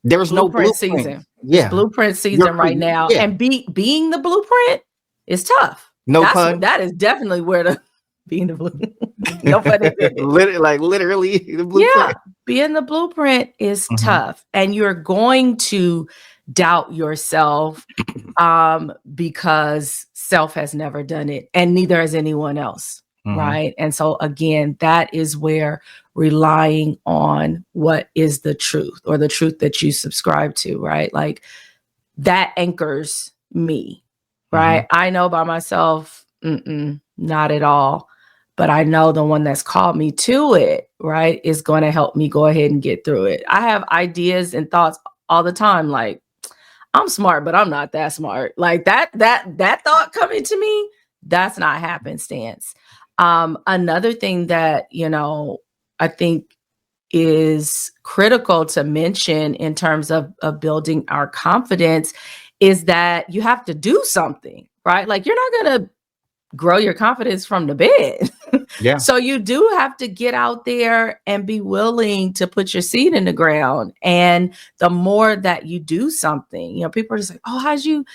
There's no blueprint season. Yeah, it's blueprint season right now, and being the blueprint is tough. No pun. That is definitely where the being the blueprint. No pun intended. literally the blueprint. Yeah, being the blueprint is tough, and you're going to doubt yourself because self has never done it, and neither has anyone else, right? And so again, that is where relying on what is the truth, or the truth that you subscribe to, right? Like that anchors me, right? I know by myself, not at all. but I know the one that's called me to it, right, is going to help me go ahead and get through it. I have ideas and thoughts all the time, like, I'm smart, but I'm not that smart. Like that thought coming to me, that's not happenstance. Another thing that, I think is critical to mention in terms of building our confidence is that you have to do something, right? Like you're not going to grow your confidence from the bed. Yeah. So you do have to get out there and be willing to put your seed in the ground. And the more that you do something, people are just like, oh, how'd you,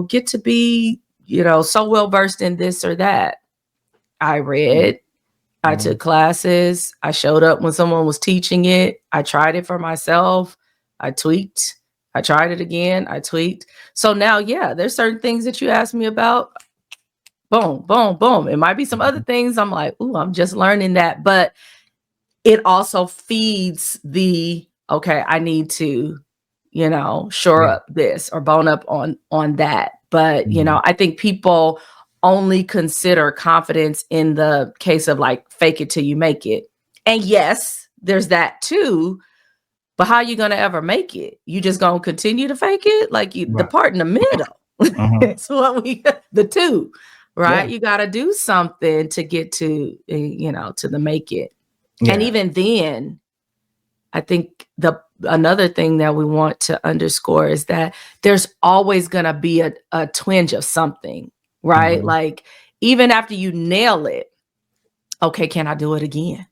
get to be, so well versed in this or that? I read, I took classes, I showed up when someone was teaching it. I tried it for myself. I tweaked. I tried it again. I tweaked. So now, yeah, there's certain things that you ask me about. Boom, boom, boom. It might be some other things I'm like, ooh, I'm just learning that. But it also feeds okay, I need to, shore up this or bone up on that. But, I think people only consider confidence in the case of like fake it till you make it. And yes, there's that too. But how are you going to ever make it? You just going to continue to fake it? Like the part in the middle. It's what the two. Right. Yeah. You got to do something to get to, to the make it. Yeah. And even then, I think another thing that we want to underscore is that there's always going to be a twinge of something, right? Like even after you nail it, okay, can I do it again?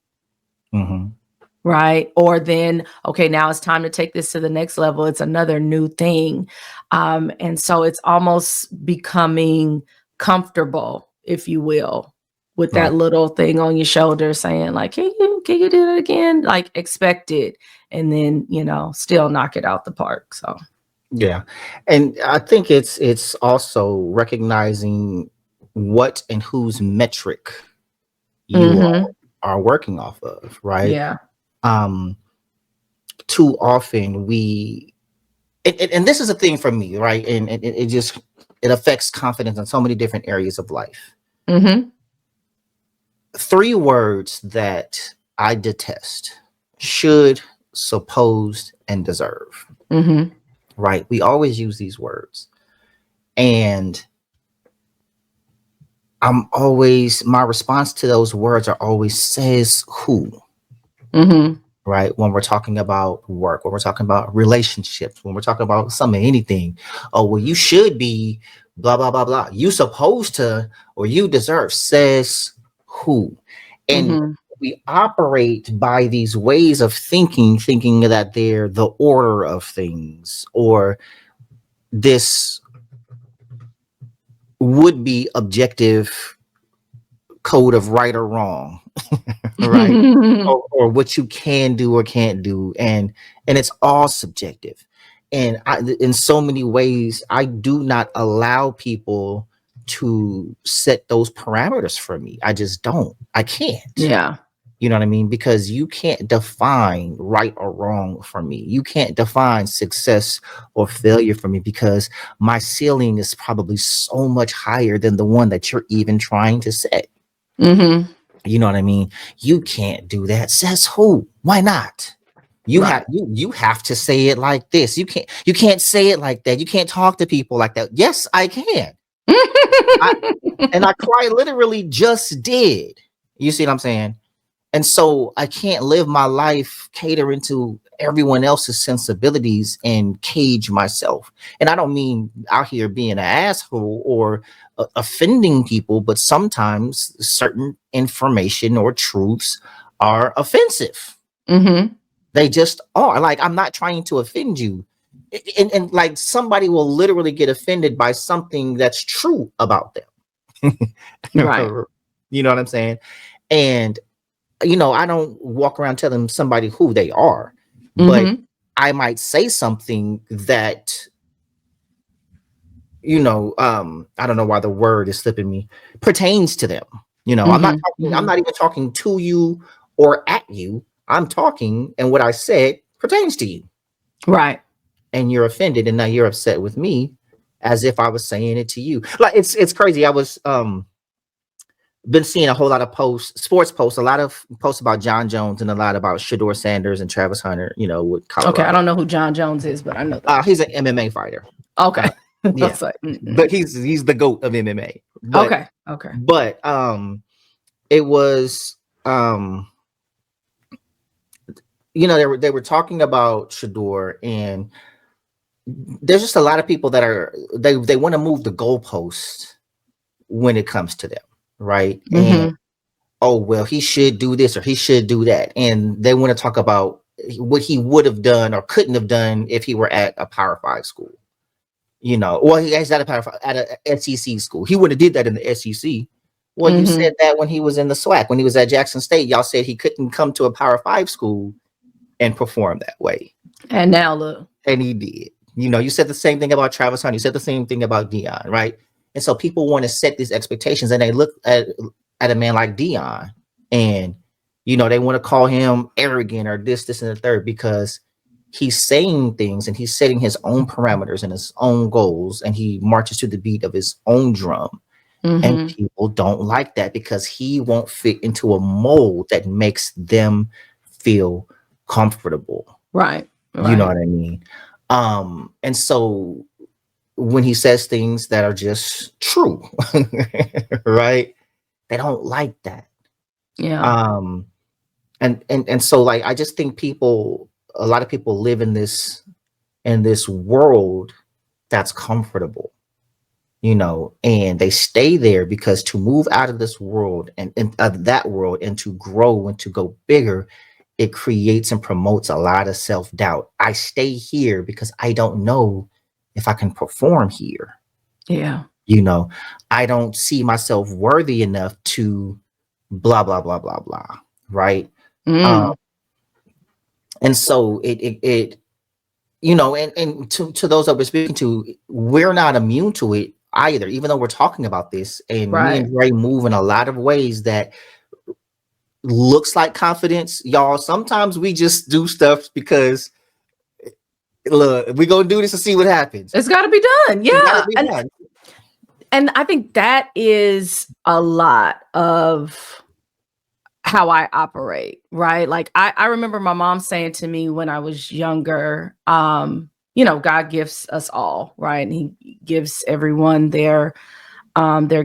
Right. Or then, okay, now it's time to take this to the next level. It's another new thing. And so it's almost becoming comfortable, if you will, with that little thing on your shoulder saying like, can you do it again? Like expect it and then, still knock it out the park. So, yeah. And I think it's also recognizing what and whose metric you are working off of. Right. Yeah. Too often and this is a thing for me, right? And it affects confidence in so many different areas of life. 3 words that I detest: should, supposed, and deserve. Right? We always use these words. And my response to those words are always says who. Right? When we're talking about work, when we're talking about relationships, when we're talking about anything. Oh, well, you should be blah, blah, blah, blah. You supposed to, or you deserve, says who. And we operate by these ways of thinking that they're the order of things, or this would be objective code of right or wrong. Right. or what you can do or can't do. And it's all subjective. And in so many ways, I do not allow people to set those parameters for me. I just don't. I can't. Yeah. You know what I mean? Because you can't define right or wrong for me. You can't define success or failure for me, because my ceiling is probably so much higher than the one that you're even trying to set. You know what I mean? You can't do that. Says who? Why not? You have to say it like this. You can't say it like that. You can't talk to people like that. Yes, I can. I quite literally just did. You see what I'm saying? And so I can't live my life catering to everyone else's sensibilities and cage myself. And I don't mean out here being an asshole or offending people, but sometimes certain information or truths are offensive. They just are. Like, I'm not trying to offend you. And like, somebody will literally get offended by something that's true about them. Right. You know what I'm saying? And I don't walk around telling somebody who they are, but I might say something that, I don't know why the word is slipping me, pertains to them. I'm not even talking to you or at you. I'm talking, and what I said pertains to you. Right. And you're offended, and now you're upset with me as if I was saying it to you. Like, it's crazy. I was, been seeing a whole lot of sports posts, a lot of posts about John Jones and a lot about Shedeur Sanders and Travis Hunter, with Colorado. Okay, I don't know who John Jones is, but I know that. He's an MMA fighter. Okay. Yeah. But he's the GOAT of MMA. But, okay. But it was they were talking about Shedeur, and there's just a lot of people that they want to move the goalposts when it comes to them, right? And well, he should do this or he should do that, and they want to talk about what he would have done or couldn't have done if he were at a Power 5 school. Well, he's at a SEC school. He would have did that in the SEC. Well, you said that when he was in the SWAC, when he was at Jackson State, y'all said he couldn't come to a Power 5 school and perform that way. And now look. And he did. You said the same thing about Travis Hunter. You said the same thing about Dion, right? And so people want to set these expectations, and they look at a man like Dion, and they want to call him arrogant or this, and the third, because he's saying things and he's setting his own parameters and his own goals, and he marches to the beat of his own drum. And people don't like that because he won't fit into a mold that makes them feel comfortable. Right. You know what I mean? And so when he says things that are just true, right? They don't like that. Yeah. And so, like, I just think a lot of people live in this world that's comfortable, and they stay there because to move out of this world and that world and to grow and to go bigger, it creates and promotes a lot of self-doubt. I stay here because I don't know if I can perform here. Yeah. I don't see myself worthy enough to blah, blah, blah, blah, blah. Right. And so it and to those that we're speaking to, we're not immune to it either, even though we're talking about this, and me and Ray move in a lot of ways that looks like confidence. Y'all, sometimes we just do stuff because look, we're gonna do this and see what happens. It's got to be done. Yeah. And I think that is a lot of how I operate, right? Like I remember my mom saying to me when I was younger, God gives us all, right? And he gives everyone their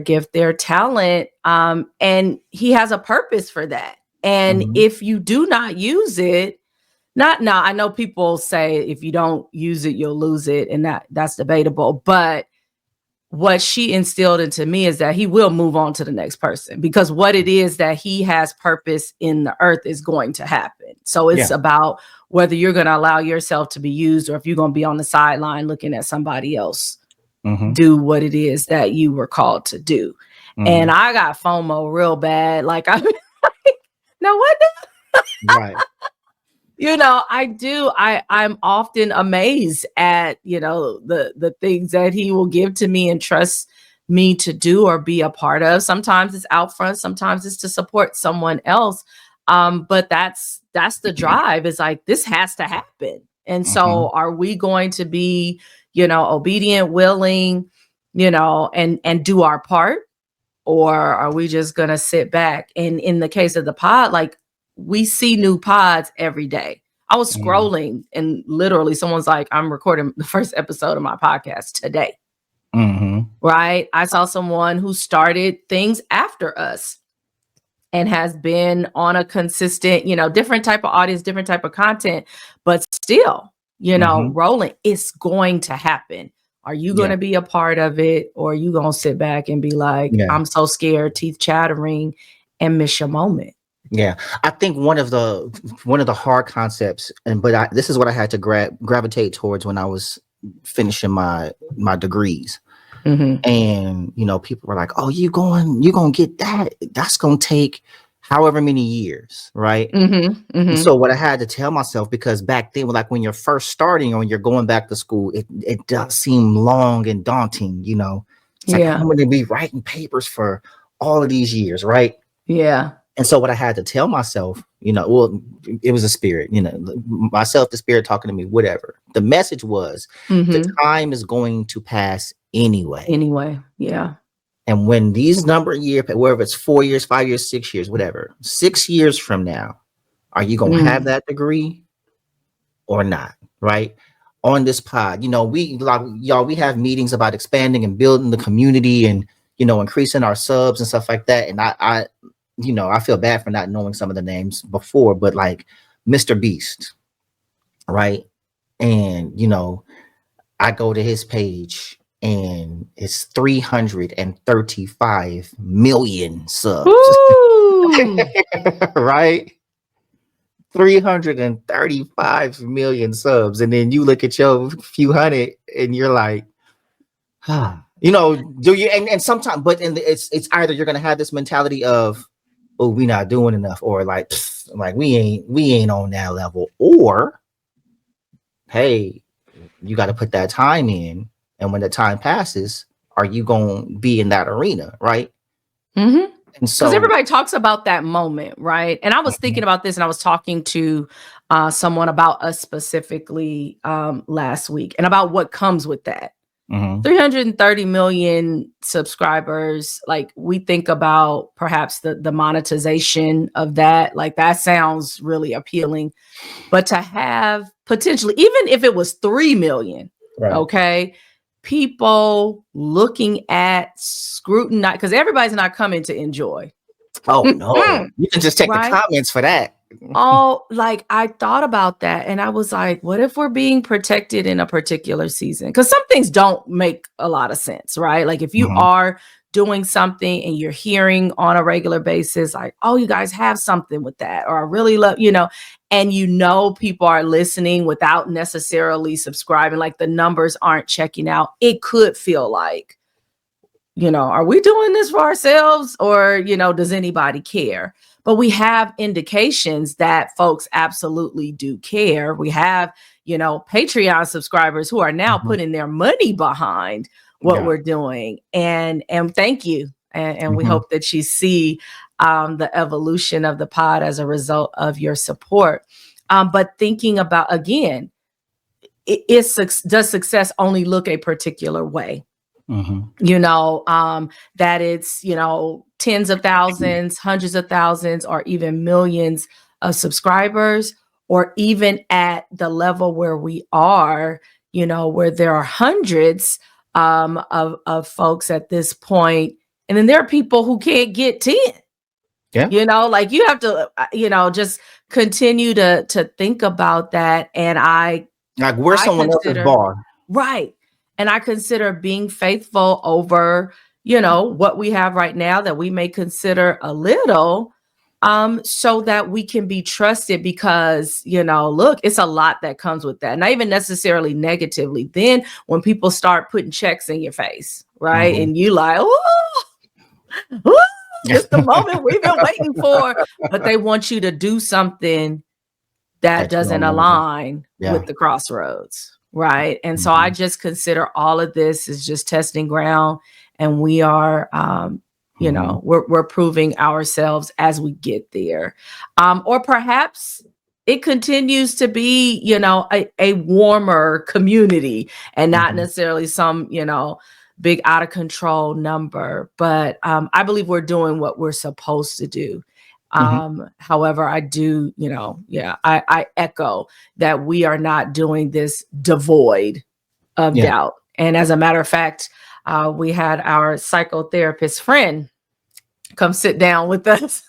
gift, their talent. And he has a purpose for that. And if you do not use it, I know people say if you don't use it, you'll lose it. And that's debatable. But what she instilled into me is that he will move on to the next person, because what it is that he has purpose in the earth is going to happen. So it's about whether you're going to allow yourself to be used or if you're going to be on the sideline looking at somebody else do what it is that you were called to do. And I got FOMO real bad. Like, I'm like, no, what? Right. I do. I'm often amazed at, the things that he will give to me and trust me to do or be a part of. Sometimes it's out front. Sometimes it's to support someone else. But that's the drive. Is like, this has to happen. And so are we going to be, obedient, willing, and do our part? Or are we just going to sit back? And in the case of the pod, like, we see new pods every day. I was scrolling and literally someone's like, I'm recording the first episode of my podcast today. Right. I saw someone who started things after us and has been on a consistent, different type of audience, different type of content, but still, rolling. It's going to happen. Are you going to be a part of it, or are you going to sit back and be like, I'm so scared, teeth chattering, and miss your moment? Yeah, I think one of the hard concepts, this is what I had to gravitate towards when I was finishing my degrees, and people were like, "Oh, you gonna get that? That's gonna take however many years, right?" So what I had to tell myself, because back then, like when you're first starting or when you're going back to school, it does seem long and daunting. It's like, I'm going to be writing papers for all of these years, right? Yeah. And so what I had to tell myself, it was a spirit, myself, the spirit talking to me, whatever. The message was the time is going to pass anyway. Yeah. And when these number of years, whether it's 4 years, 5 years, 6 years, whatever, 6 years from now, are you going to have that degree or not? Right. On this pod, we have meetings about expanding and building the community and, increasing our subs and stuff like that. And I feel bad for not knowing some of the names before, but like Mr. Beast. Right. And, I go to his page and it's 335 million subs. Right? 335 million subs. And then you look at your few hundred and you're like, do you? And sometimes, but it's either you're going to have this mentality of, oh, we not doing enough, or like we ain't on that level, or hey, you got to put that time in. And when the time passes, are you going to be in that arena? Right. Mm-hmm. And so because everybody talks about that moment. Right. And I was thinking about this, and I was talking to someone about us specifically last week and about what comes with that. 330 million subscribers. Like, we think about perhaps the monetization of that. Like, that sounds really appealing. But to have potentially, even if it was 3 million, right. Okay, people looking at scrutinize, because everybody's not coming to enjoy. Oh no, you can just take the comments for that. Oh, like, I thought about that, and I was like, what if we're being protected in a particular season? Because some things don't make a lot of sense, right? Like, if you are doing something and you're hearing on a regular basis, like, oh, you guys have something with that, or I really love, and people are listening without necessarily subscribing, like the numbers aren't checking out, it could feel like, are we doing this for ourselves, or, does anybody care? But we have indications that folks absolutely do care. We have, Patreon subscribers who are now putting their money behind what we're doing. And thank you. And we hope that you see the evolution of the pod as a result of your support. But thinking about, again, does success only look a particular way? That it's, tens of thousands, hundreds of thousands, or even millions of subscribers, or even at the level where we are, where there are hundreds of folks at this point. And then there are people who can't get 10. Yeah. Like, you have to, just continue to think about that. And where's someone else's bar? Right. And I consider being faithful over, what we have right now that we may consider a little, so that we can be trusted, because, look, it's a lot that comes with that. Not even necessarily negatively. Then when people start putting checks in your face, right? And you like, oh, it's the moment we've been waiting for, but they want you to do something that doesn't align with the crossroads. Right. And so I just consider all of this is just testing ground, and we are, we're proving ourselves as we get there. Or perhaps it continues to be, a warmer community, and not necessarily some, big out of control number. But I believe we're doing what we're supposed to do. However, I do, I echo that we are not doing this devoid of doubt. And as a matter of fact, we had our psychotherapist friend come sit down with us.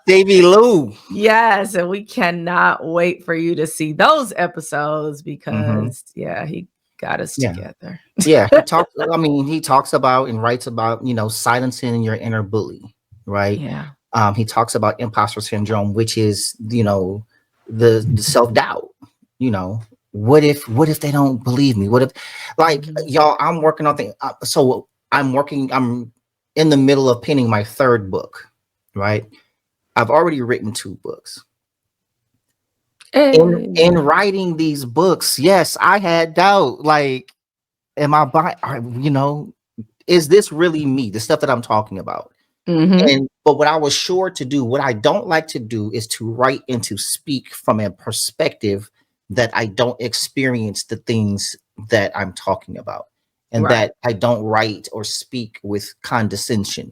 Davey Lou. Yes. And we cannot wait for you to see those episodes, because he got us together. He talks about and writes about, silencing your inner bully. Right. Yeah. He talks about imposter syndrome, which is, the self-doubt. What if they don't believe me? What if, y'all, I'm working on things. I'm in the middle of penning my third book, right? I've already written 2 books. In writing these books, yes, I had doubt. Like, am I is this really me? The stuff that I'm talking about. But what I was sure to do, what I don't like to do, is to write and to speak from a perspective that I don't experience the things that I'm talking about. and Right. that I don't write or speak with condescension,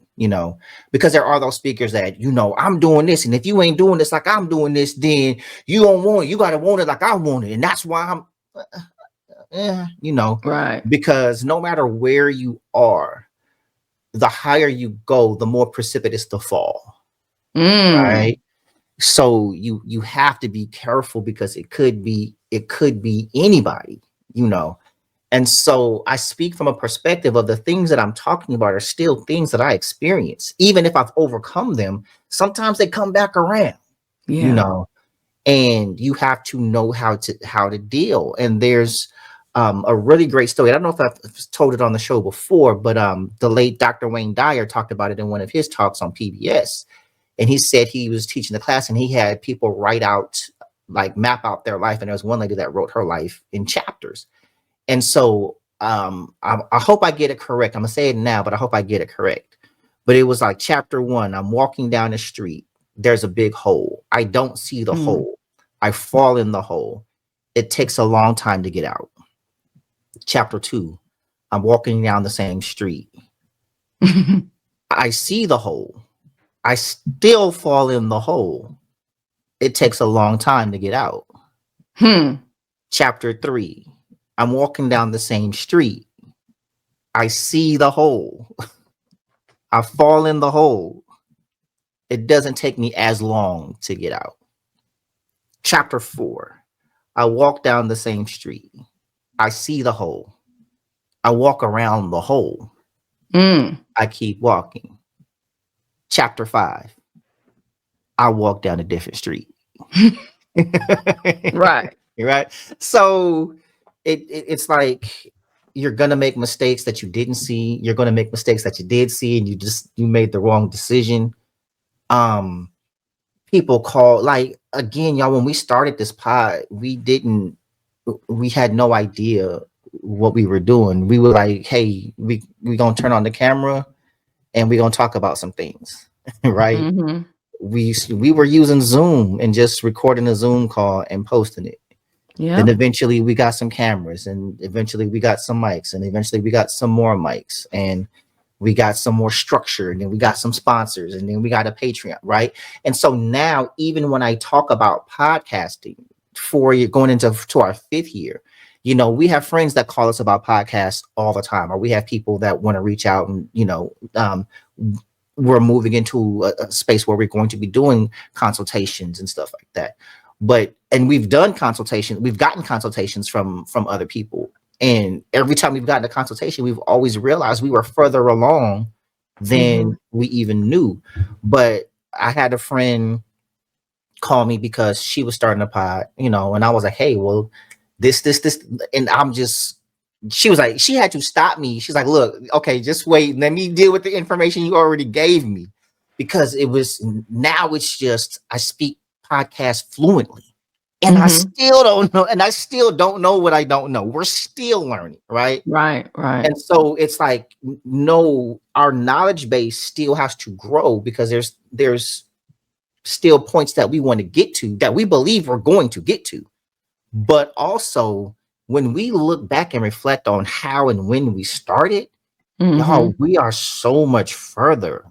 because there are those speakers that, I'm doing this. And if you ain't doing this like I'm doing this, then you don't want it. You got to want it like I want it. And that's why I'm, Right. because no matter where you are, the higher you go, the more precipitous the fall. Right. So you have to be careful because it could be anybody, And so I speak from a perspective of the things that I'm talking about are still things that I experience. Even if I've overcome them, sometimes they come back around, and you have to know how to deal. And there's a really great story. I don't know if I've told it on the show before, but the late Dr. Wayne Dyer talked about it in one of his talks on PBS. And he said he was teaching the class and he had people map out their life. And there was one lady that wrote her life in chapters. And so I hope I get it correct. I'm going to say it now, but I hope I get it correct. But it was like chapter 1, I'm walking down the street. There's a big hole. I don't see the hole. I fall in the hole. It takes a long time to get out. Chapter 2, I'm walking down the same street. I see the hole. I still fall in the hole. It takes a long time to get out. Chapter 3, I'm walking down the same street. I see the hole. I fall in the hole. It doesn't take me as long to get out. Chapter 4, I walk down the same street. I see the hole. I walk around the hole. I keep walking. Chapter 5, I walk down a different street. Right. Right. So it's like you're going to make mistakes that you didn't see. You're going to make mistakes that you did see, and you made the wrong decision. People call, like, again, y'all, when we started this pod, we had no idea what we were doing. We were like, hey, we going to turn on the camera and we're going to talk about some things. Right. We were using Zoom and just recording a Zoom call and posting it. Yeah. Then eventually we got some cameras, and eventually we got some mics, and eventually we got some more mics, and we got some more structure, and then we got some sponsors, and then we got a Patreon, right? And so now, even when I talk about podcasting going into our 5th year, we have friends that call us about podcasts all the time, or we have people that want to reach out and, we're moving into a space where we're going to be doing consultations and stuff like that. And we've done consultation. We've gotten consultations from other people. And every time we've gotten a consultation, we've always realized we were further along than we even knew. But I had a friend call me because she was starting a pod, and I was like, hey, well, this, and she was like, she had to stop me. She's like, look, okay, just wait. Let me deal with the information you already gave me, because now it's just, I speak podcast fluently. And I still don't know. And I still don't know what I don't know. We're still learning. Right. Right. And so it's like, no, our knowledge base still has to grow, because there's still points that we want to get to, that we believe we're going to get to. But also, when we look back and reflect on how and when we started, y'all, we are so much further,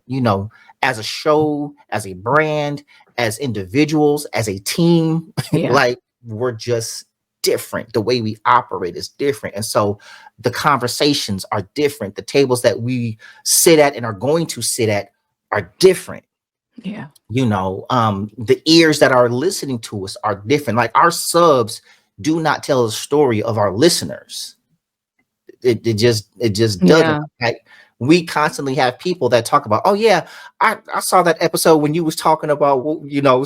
as a show, as a brand, as individuals, as a team. Like, we're just different. The way we operate is different. And so the conversations are different. The tables that we sit at and are going to sit at are different. Yeah. The ears that are listening to us are different. Like, our subs do not tell the story of our listeners. It just doesn't. Yeah. Like, we constantly have people that talk about, oh yeah, I saw that episode when you was talking about,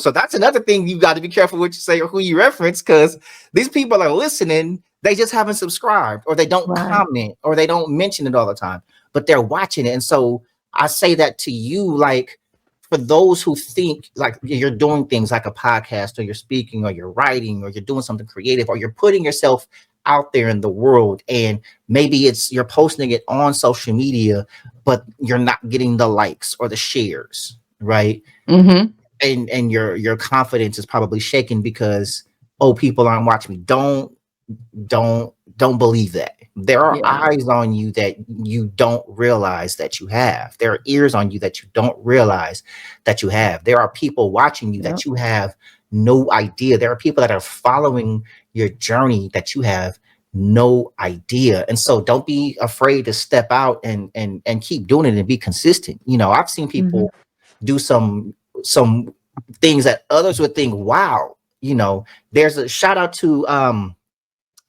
so that's another thing you got to be careful what you say or who you reference, because these people are listening, they just haven't subscribed, or they don't comment, or they don't mention it all the time, but they're watching it. And so I say that to you, like, for those who think like you're doing things like a podcast, or you're speaking, or you're writing, or you're doing something creative, or you're putting yourself out there in the world, and maybe you're posting it on social media, but you're not getting the likes or the shares, right? And your confidence is probably shaken because, oh, people aren't watching me. Don't believe that. There are Yeah. eyes on you that you don't realize that you have. There are ears on you that you don't realize that you have. There are people watching you Yep. that you have no idea. There are people that are following your journey that you have no idea. And so don't be afraid to step out and keep doing it and be consistent. You know, I've seen people do some things that others would think, wow, you know. There's a shout out to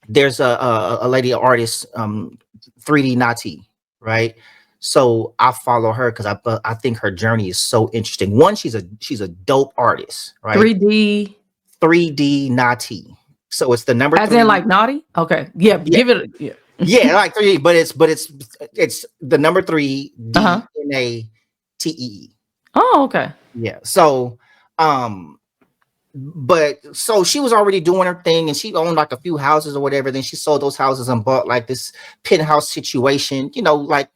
there's a lady artist, 3D Nati, right? So I follow her because I think her journey is so interesting. One, she's a dope artist, right? 3D Nati. So it's the number as 3. in like naughty. Okay, yeah, give it. Yeah, Yeah, like 3, but it's the number 3 DNATEE. Oh, okay. Yeah. So but so she was already doing her thing and she owned like a few houses or whatever. Then she sold those houses and bought like this penthouse situation, you know, like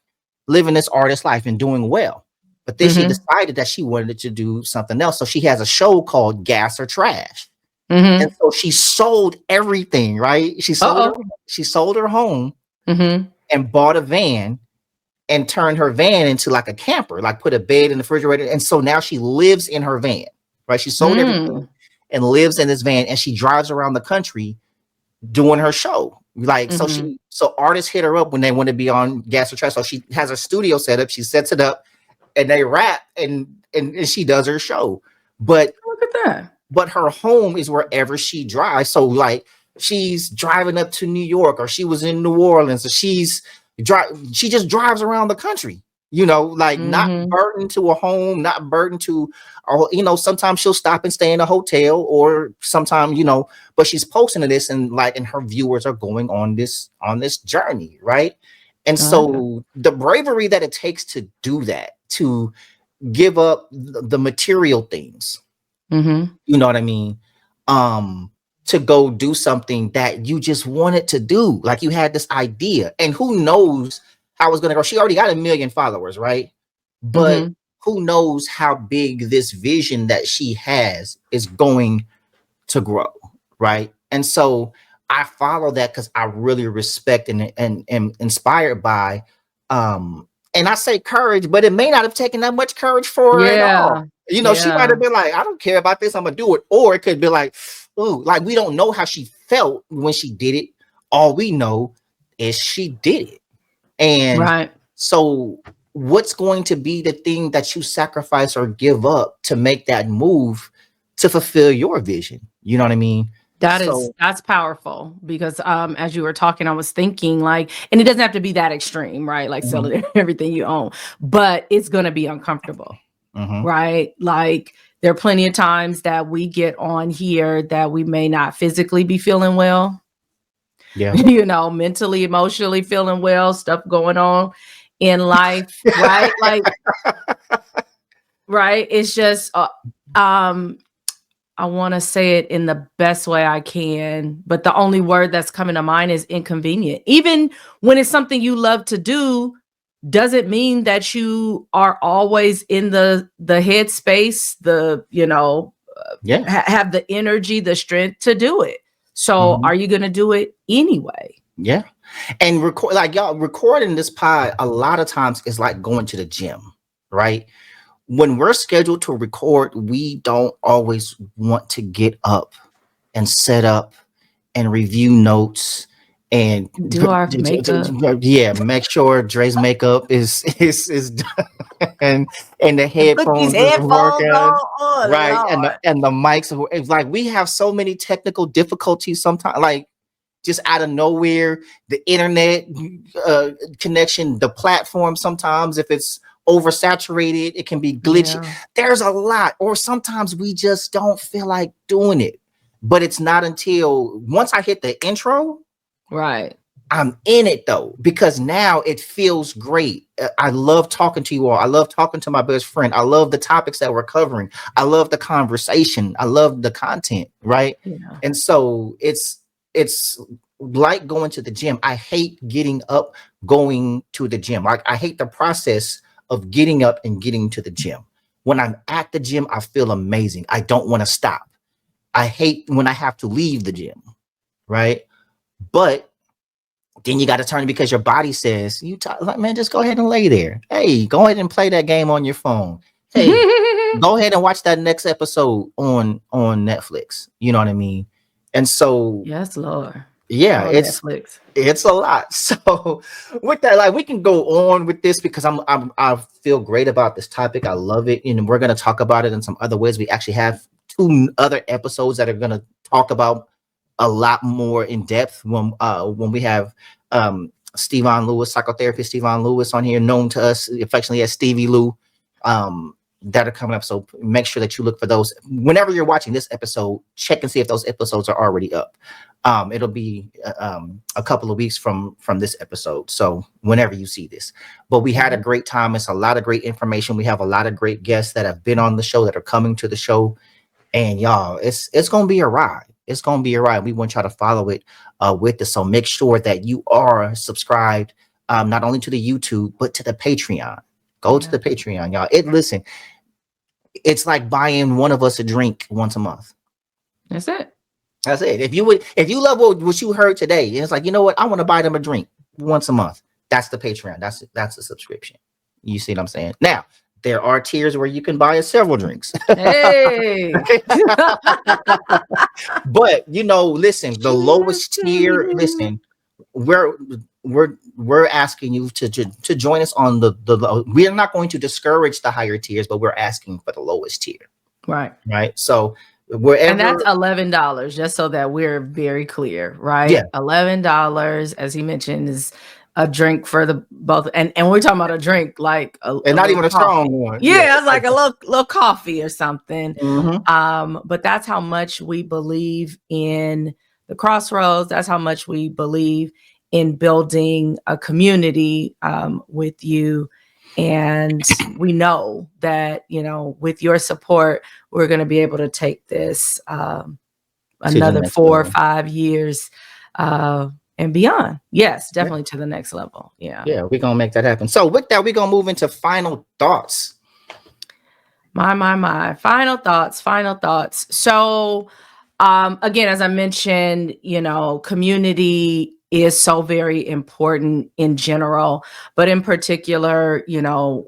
living this artist life and doing well. But then she decided that she wanted to do something else. So she has a show called Gas or Trash. And so she sold everything, right? She sold her home and bought a van and turned her van into like a camper, like put a bed in the refrigerator. And so now she lives in her van, right? She sold everything and lives in this van and she drives around the country doing her show. Like, so artists hit her up when they want to be on Gas or Trash. So she has a studio set up, she sets it up and they rap and she does her show. But look at that. But her home is wherever she drives. So like she's driving up to New York or she was in New Orleans. So she just drives around the country, you know, like not burdened to a home, not burdened to, you know, sometimes she'll stop and stay in a hotel or sometimes, you know, but she's posting this and her viewers are going on this journey. Right. And so the bravery that it takes to do that, to give up the material things, you know what I mean? To go do something that you just wanted to do. Like you had this idea and who knows how it's going to go. She already got 1 million followers, right? But who knows how big this vision that she has is going to grow, right? And so I follow that because I really respect and am inspired by, and I say courage, but it may not have taken that much courage for her at all. You know, she might have been like, I don't care about this, I'm gonna do it. Or it could be like, ooh, like we don't know how she felt when she did it. All we know is she did it. And so what's going to be the thing that you sacrifice or give up to make that move to fulfill your vision? You know what I mean? That's powerful because as you were talking, I was thinking like, and it doesn't have to be that extreme, right? Like selling everything you own, but it's gonna be uncomfortable. Right? Like there are plenty of times that we get on here that we may not physically be feeling well. Yeah. You know, mentally, emotionally feeling well, stuff going on in life, right? Like, right. It's just, I want to say it in the best way I can, but the only word that's coming to mind is inconvenient. Even when it's something you love to do, doesn't mean that you are always in the headspace, have the energy, the strength to do it. So are you going to do it anyway? Yeah. And recording this pod a lot of times is like going to the gym, right? When we're scheduled to record, we don't always want to get up and set up and review notes and do our makeup. Yeah, make sure Dre's makeup is done and the headphones is working, right? And the mics. It's like we have so many technical difficulties sometimes, like just out of nowhere, the internet connection, the platform. Sometimes if it's oversaturated, it can be glitchy. There's a lot, or sometimes we just don't feel like doing it. But it's not until once I hit the intro, right, I'm in it though, because now it feels great. I love talking to you all. I love talking to my best friend. I love the topics that we're covering. I love the conversation. I love the content, right? Yeah. And so it's like going to the gym. I hate getting up, going to the gym. Like I hate the process of getting up and getting to the gym. When I'm at the gym, I feel amazing. I don't want to stop. I hate when I have to leave the gym, right? But then you got to turn it because your body says, like, man, just go ahead and lay there. Hey, go ahead and play that game on your phone. Hey, go ahead and watch that next episode on Netflix. You know what I mean? And so, Yes, Lord. yeah, On Netflix. it's a lot. So with that, like, we can go on with this because I feel great about this topic. I love it, and we're gonna talk about it in some other ways. We actually have 2 other episodes that are gonna talk about a lot more in depth when we have Stevon Lewis, psychotherapist Stevon Lewis, on here, known to us affectionately as Stevie Lou, that are coming up. So make sure that you look for those whenever you're watching this episode. Check and see if those episodes are already up. It'll be a couple of weeks from this episode, so whenever you see this. But we had a great time. It's a lot of great information. We have a lot of great guests that have been on the show, that are coming to the show, and y'all, it's gonna be a ride. It's gonna be a ride. We want y'all to follow it with us. So make sure that you are subscribed, not only to the YouTube but to the Patreon. Go to the Patreon, y'all. Listen, it's like buying one of us a drink once a month. That's it. That's it. If you love what you heard today, it's like, you know what, I want to buy them a drink once a month. That's the Patreon. That's the subscription. You see what I'm saying? Now, there are tiers where you can buy us several drinks. Hey. But listen, the lowest tier, listen, we're asking you to join us on the low. We're not going to discourage the higher tiers, but we're asking for the lowest tier. Right. So wherever, and that's $11, just so that we're very clear, right? Yeah. $11, as he mentioned, is a drink for the both, and we're talking about a drink like and not even a strong one. Yeah, it's like a little coffee or something. Mm-hmm. But that's how much we believe in the Crossroads. That's how much we believe in building a community with you. And we know that, with your support, we're going to be able to take this another 4 or 5 years and beyond. Yes, definitely to the next level. Yeah, we're going to make that happen. So with that, we're going to move into final thoughts. My final thoughts. So again, as I mentioned, community is so very important in general, but in particular,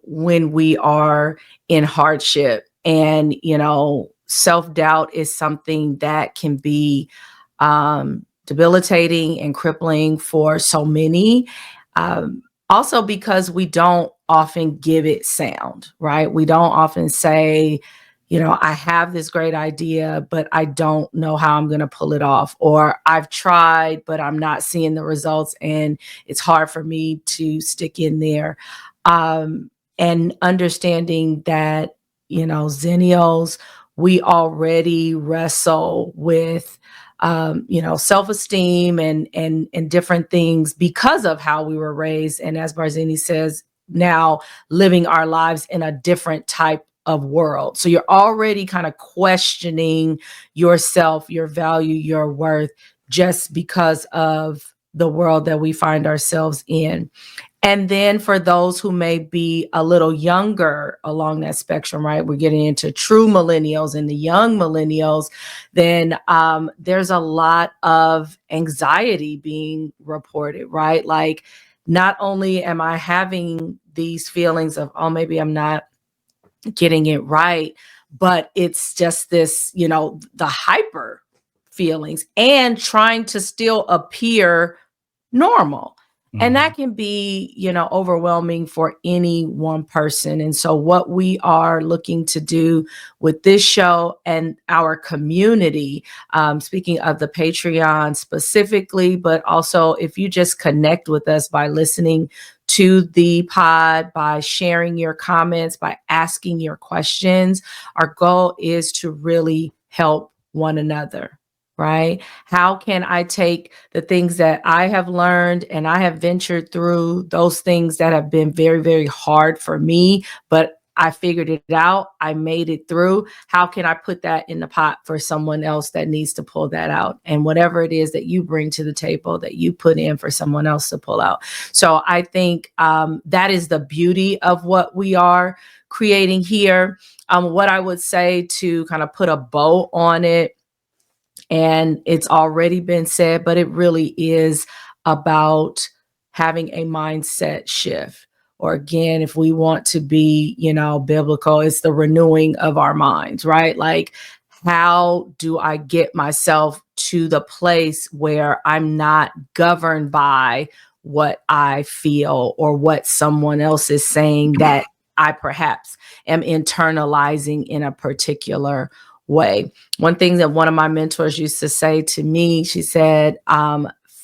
when we are in hardship, and, self-doubt is something that can be debilitating and crippling for so many. Also because we don't often give it sound, right? We don't often say, I have this great idea, but I don't know how I'm going to pull it off. Or I've tried, but I'm not seeing the results, and it's hard for me to stick in there. And understanding that, Zennials, we already wrestle with, self-esteem and different things because of how we were raised. And as Barzini says, now living our lives in a different type of world. So you're already kind of questioning yourself, your value, your worth, just because of the world that we find ourselves in. And then for those who may be a little younger along that spectrum, right? We're getting into true millennials and the young millennials. Then there's a lot of anxiety being reported, right? Like, not only am I having these feelings of, oh, maybe I'm not getting it right, but it's just this, the hyper feelings and trying to still appear normal. Mm-hmm. And that can be, overwhelming for any one person. And so what we are looking to do with this show and our community, speaking of the Patreon specifically, but also if you just connect with us by listening to the pod, by sharing your comments, by asking your questions, our goal is to really help one another. Right? How can I take the things that I have learned and I have ventured through, those things that have been very, very hard for me, but I figured it out, I made it through. How can I put that in the pot for someone else that needs to pull that out? And whatever it is that you bring to the table, that you put in for someone else to pull out. So I think that is the beauty of what we are creating here. What I would say to kind of put a bow on it, and it's already been said, but it really is about having a mindset shift. Or again, if we want to be, biblical, it's the renewing of our minds, right? Like, how do I get myself to the place where I'm not governed by what I feel or what someone else is saying that I perhaps am internalizing in a particular way? One thing that one of my mentors used to say to me, she said,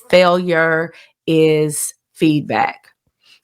failure is feedback.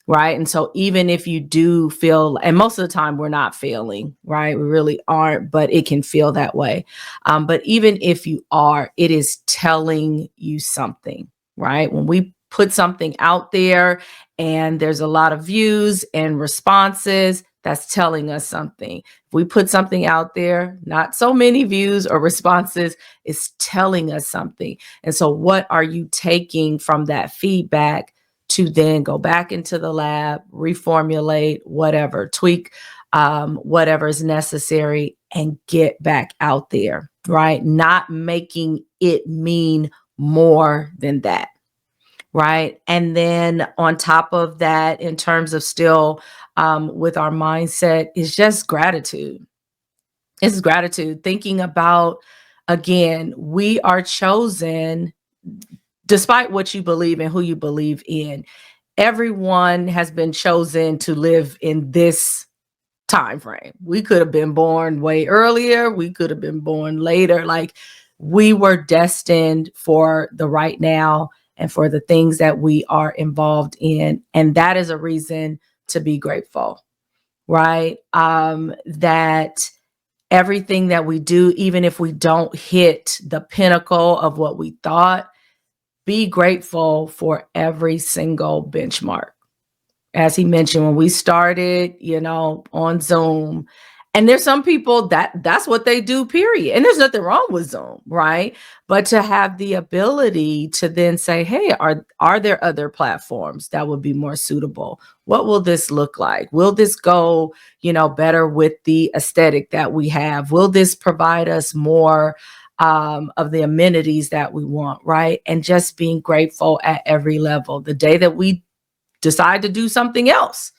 Right. And so even if you do feel, and most of the time we're not failing, right? We really aren't, but it can feel that way. But even if you are, it is telling you something, right? When we put something out there and there's a lot of views and responses, that's telling us something. If we put something out there, not so many views or responses, it's telling us something. And so what are you taking from that feedback to then go back into the lab, reformulate, whatever, tweak, whatever is necessary, and get back out there, right? Not making it mean more than that, right? And then on top of that, in terms of still with our mindset, is just gratitude. It's gratitude. Thinking about, again, we are chosen despite what you believe and who you believe in. Everyone has been chosen to live in this time frame. We could have been born way earlier. We could have been born later. Like, we were destined for the right now and for the things that we are involved in. And that is a reason to be grateful, right? That everything that we do, even if we don't hit the pinnacle of what we thought, be grateful for every single benchmark. As he mentioned, when we started, on Zoom, and there's some people that's what they do, period. And there's nothing wrong with Zoom, right? But to have the ability to then say, hey, are there other platforms that would be more suitable? What will this look like? Will this go, better with the aesthetic that we have? Will this provide us more of the amenities that we want, right? And just being grateful at every level. The day that we decide to do something else,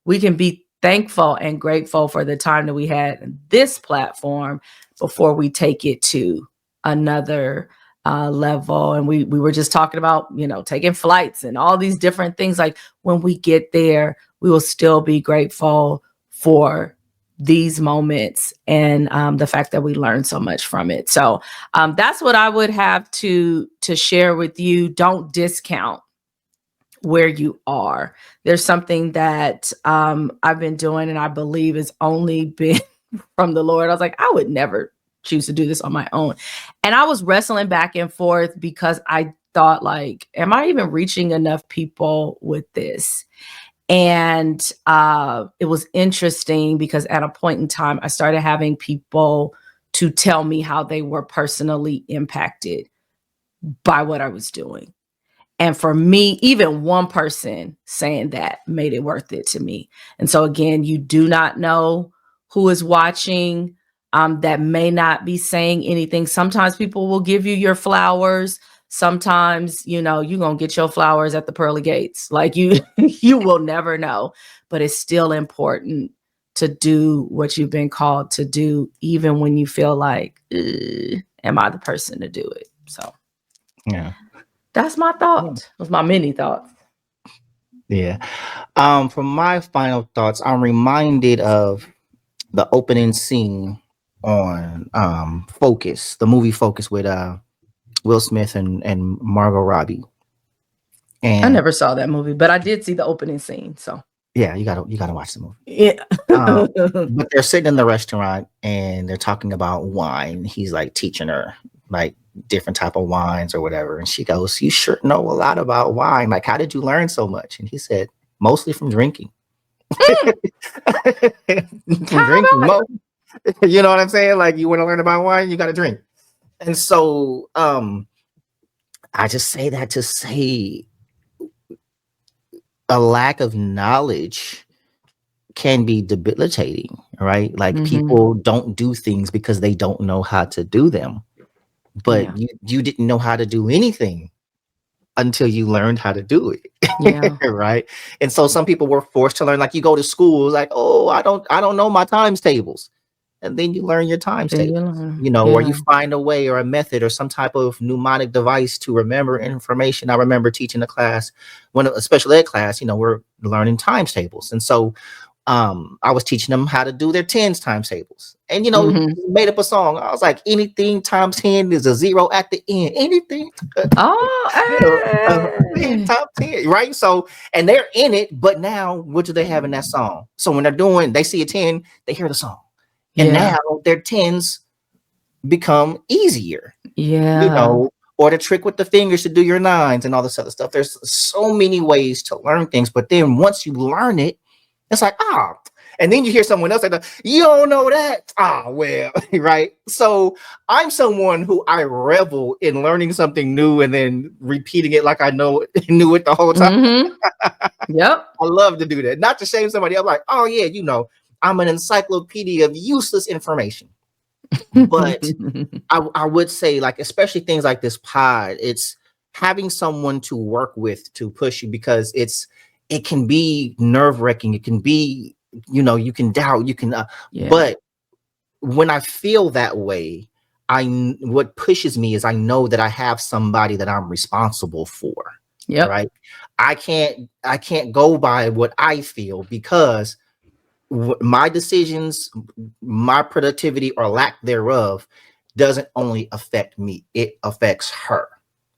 we can be thankful and grateful for the time that we had this platform before we take it to another level. And we were just talking about, taking flights and all these different things. Like, when we get there, we will still be grateful for these moments and the fact that we learned so much from it. So that's what I would have to share with you. Don't discount where you are. There's something that I've been doing, and I believe has only been from the Lord. I was like, I would never choose to do this on my own. And I was wrestling back and forth because I thought, like, am I even reaching enough people with this? And it was interesting because at a point in time, I started having people to tell me how they were personally impacted by what I was doing. And for me, even one person saying that made it worth it to me. And so again, you do not know who is watching that may not be saying anything. Sometimes people will give you your flowers. Sometimes, you're going to get your flowers at the pearly gates. Like, you will never know. But it's still important to do what you've been called to do, even when you feel like, am I the person to do it? So, yeah. That's my thought. Those my many thoughts. Yeah. From my final thoughts, I'm reminded of the opening scene on Focus, the movie Focus with Will Smith and Margot Robbie. And I never saw that movie, but I did see the opening scene. So yeah, you gotta watch the movie. yeah. But they're sitting in the restaurant and they're talking about wine. He's like teaching her like different type of wines or whatever. And she goes, you sure know a lot about wine. Like, how did you learn so much? And he said, mostly from drinking. From drinking. You know what I'm saying? Like, you want to learn about wine, you got to drink. And so I just say that to say a lack of knowledge can be debilitating, right? Like, people don't do things because they don't know how to do them. But you didn't know how to do anything until you learned how to do it. Yeah. Right. And so some people were forced to learn, like you go to school, like, oh, I don't know my times tables. And then you learn your times Then you tables, learn. or you Yeah. find a way or a method or some type of mnemonic device to remember information. I remember teaching a class, a special ed class, we're learning times tables. And so I was teaching them how to do their tens times tables, and made up a song. I was like, anything times 10 is a zero at the end. Anything, Oh, 10 hey. times 10, right? So, and they're in it, but now what do they have in that song? So when they see a 10, they hear the song, and Yeah. now their tens become easier, Yeah. or the trick with the fingers to do your nines and all this other stuff. There's so many ways to learn things, but then once you learn it, it's like, and then you hear someone else like, you don't know that. Well, right. So I'm someone who I revel in learning something new and then repeating it like I knew it the whole time. Mm-hmm. Yep. I love to do that. Not to shame somebody. I'm like, oh yeah, I'm an encyclopedia of useless information. But I would say, like, especially things like this pod, it's having someone to work with to push you, because it can be nerve-wracking. It can be, you can doubt, you can, Yeah. but when I feel that way, what pushes me is I know that I have somebody that I'm responsible for. Yep. Right. I can't go by what I feel, because my decisions, my productivity or lack thereof doesn't only affect me, it affects her.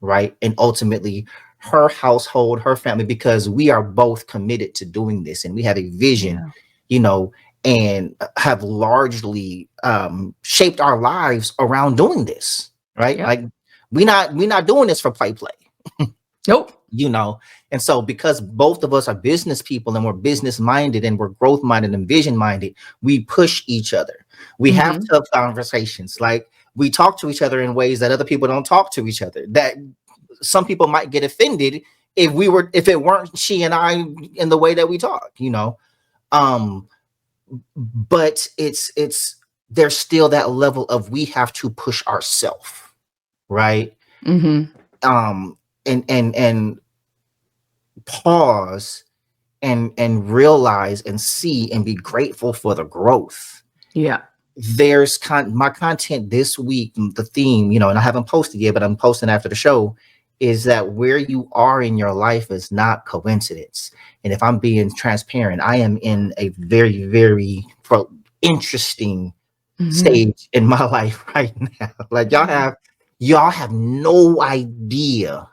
Right. And ultimately her household, her family, because we are both committed to doing this and we have a vision, and have largely shaped our lives around doing this. Right. Yep. Like we're not doing this for play. Nope. And so because both of us are business people and we're business minded and we're growth minded and vision minded, we push each other. We have tough conversations. Like we talk to each other in ways that other people don't talk to each other, that some people might get offended if it weren't she and I in the way that we talk, but it's there's still that level of we have to push ourselves. Right. Mm-hmm. And pause and realize and see and be grateful for the growth. Yeah. There's my content this week, the theme, and I haven't posted yet, but I'm posting after the show, is that where you are in your life is not coincidence. And if I'm being transparent, I am in a very, very interesting stage in my life right now. Like y'all have no idea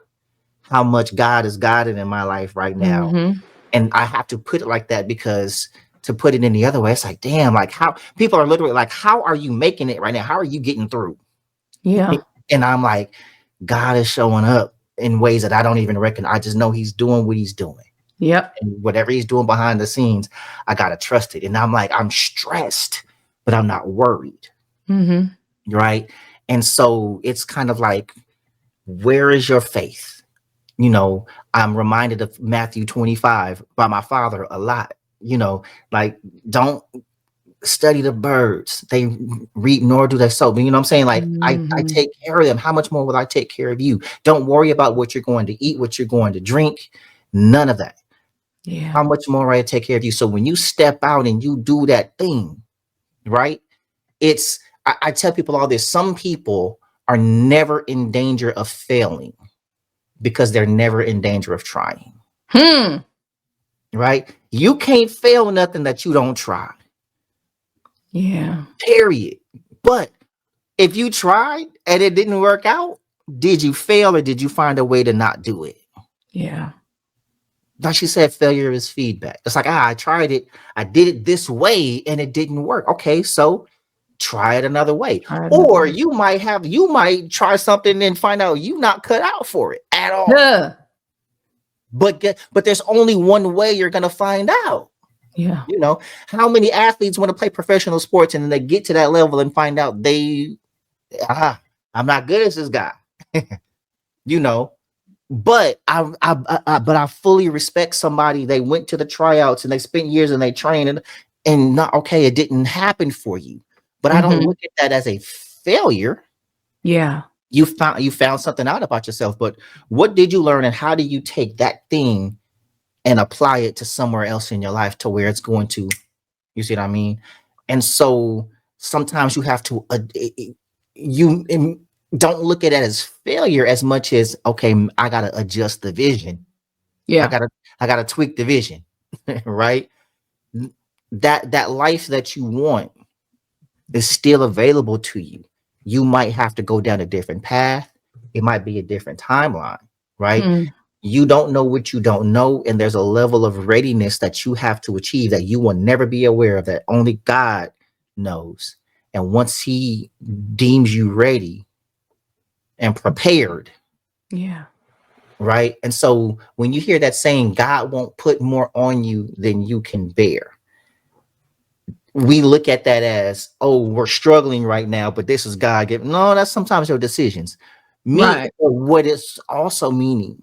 how much God is guiding in my life right now. Mm-hmm. And I have to put it like that, because to put it in the other way, it's like, damn, like how people are literally like, how are you making it right now? How are you getting through? Yeah. And I'm like, God is showing up in ways that I don't even reckon. I just know he's doing what he's doing. Yep. And whatever he's doing behind the scenes, I got to trust it. And I'm like, I'm stressed, but I'm not worried. Mm-hmm. Right. And so it's kind of like, where is your faith? I'm reminded of Matthew 25 by my father a lot, like, don't study the birds. They reap nor do they sow. But you know what I'm saying? Like, I take care of them. How much more will I take care of you? Don't worry about what you're going to eat, what you're going to drink. None of that. Yeah. How much more will I take care of you? So when you step out and you do that thing, right? I tell people all this. Some people are never in danger of failing because they're never in danger of trying. Right? You can't fail nothing that you don't try. Yeah. Period. But if you tried and it didn't work out, did you fail or did you find a way to not do it? Yeah. Like she said, failure is feedback. It's like, I tried it. I did it this way and it didn't work. Okay, so try it another way. Or you might try something and find out you not cut out for it at all. Yeah. But there's only one way you're gonna find out. Yeah. How many athletes want to play professional sports and then they get to that level and find out I'm not good as this guy. But I fully respect somebody. They went to the tryouts and they spent years and they trained and not okay. It didn't happen for you, but I don't look at that as a failure. Yeah. you found something out about yourself, but what did you learn, and how do you take that thing and apply it to somewhere else in your life to where it's going to, you see what I mean? And so sometimes you have to don't look at it as failure as much as, okay, I gotta adjust the vision. Yeah. I gotta tweak the vision. Right? That life that you want is still available to you. You might have to go down a different path. It might be a different timeline, right? Mm. You don't know what you don't know, and there's a level of readiness that you have to achieve that you will never be aware of, that only God knows. And once he deems you ready and prepared, Yeah. right? And so when you hear that saying, God won't put more on you than you can bear, we look at that as, oh, we're struggling right now, but this is God given. No, that's sometimes your decisions. Right. What it's also meaning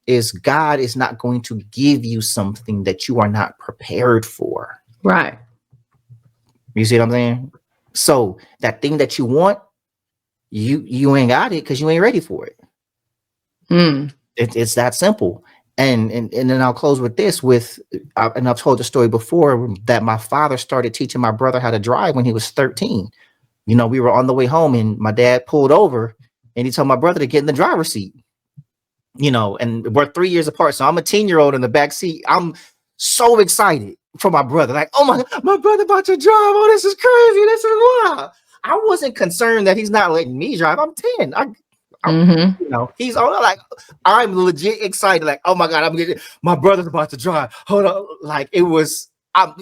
is God is not going to give you something that you are not prepared for. Right. You see what I'm saying? So that thing that you want, you ain't got it because you ain't ready for it. Mm. It's that simple. And then I'll close with this. And I've told the story before that my father started teaching my brother how to drive when he was 13. You know, we were on the way home and my dad pulled over and he told my brother to get in the driver's seat. You know, and we're 3 years apart. So I'm a 10-year-old in the back seat. I'm so excited for my brother. Like, oh my brother about to drive. Oh, this is crazy. This is wild. I wasn't concerned that he's not letting me drive. I'm 10. You know, he's all like, I'm legit excited. Like, oh my God, my brother's about to drive. Hold on. Like it was, I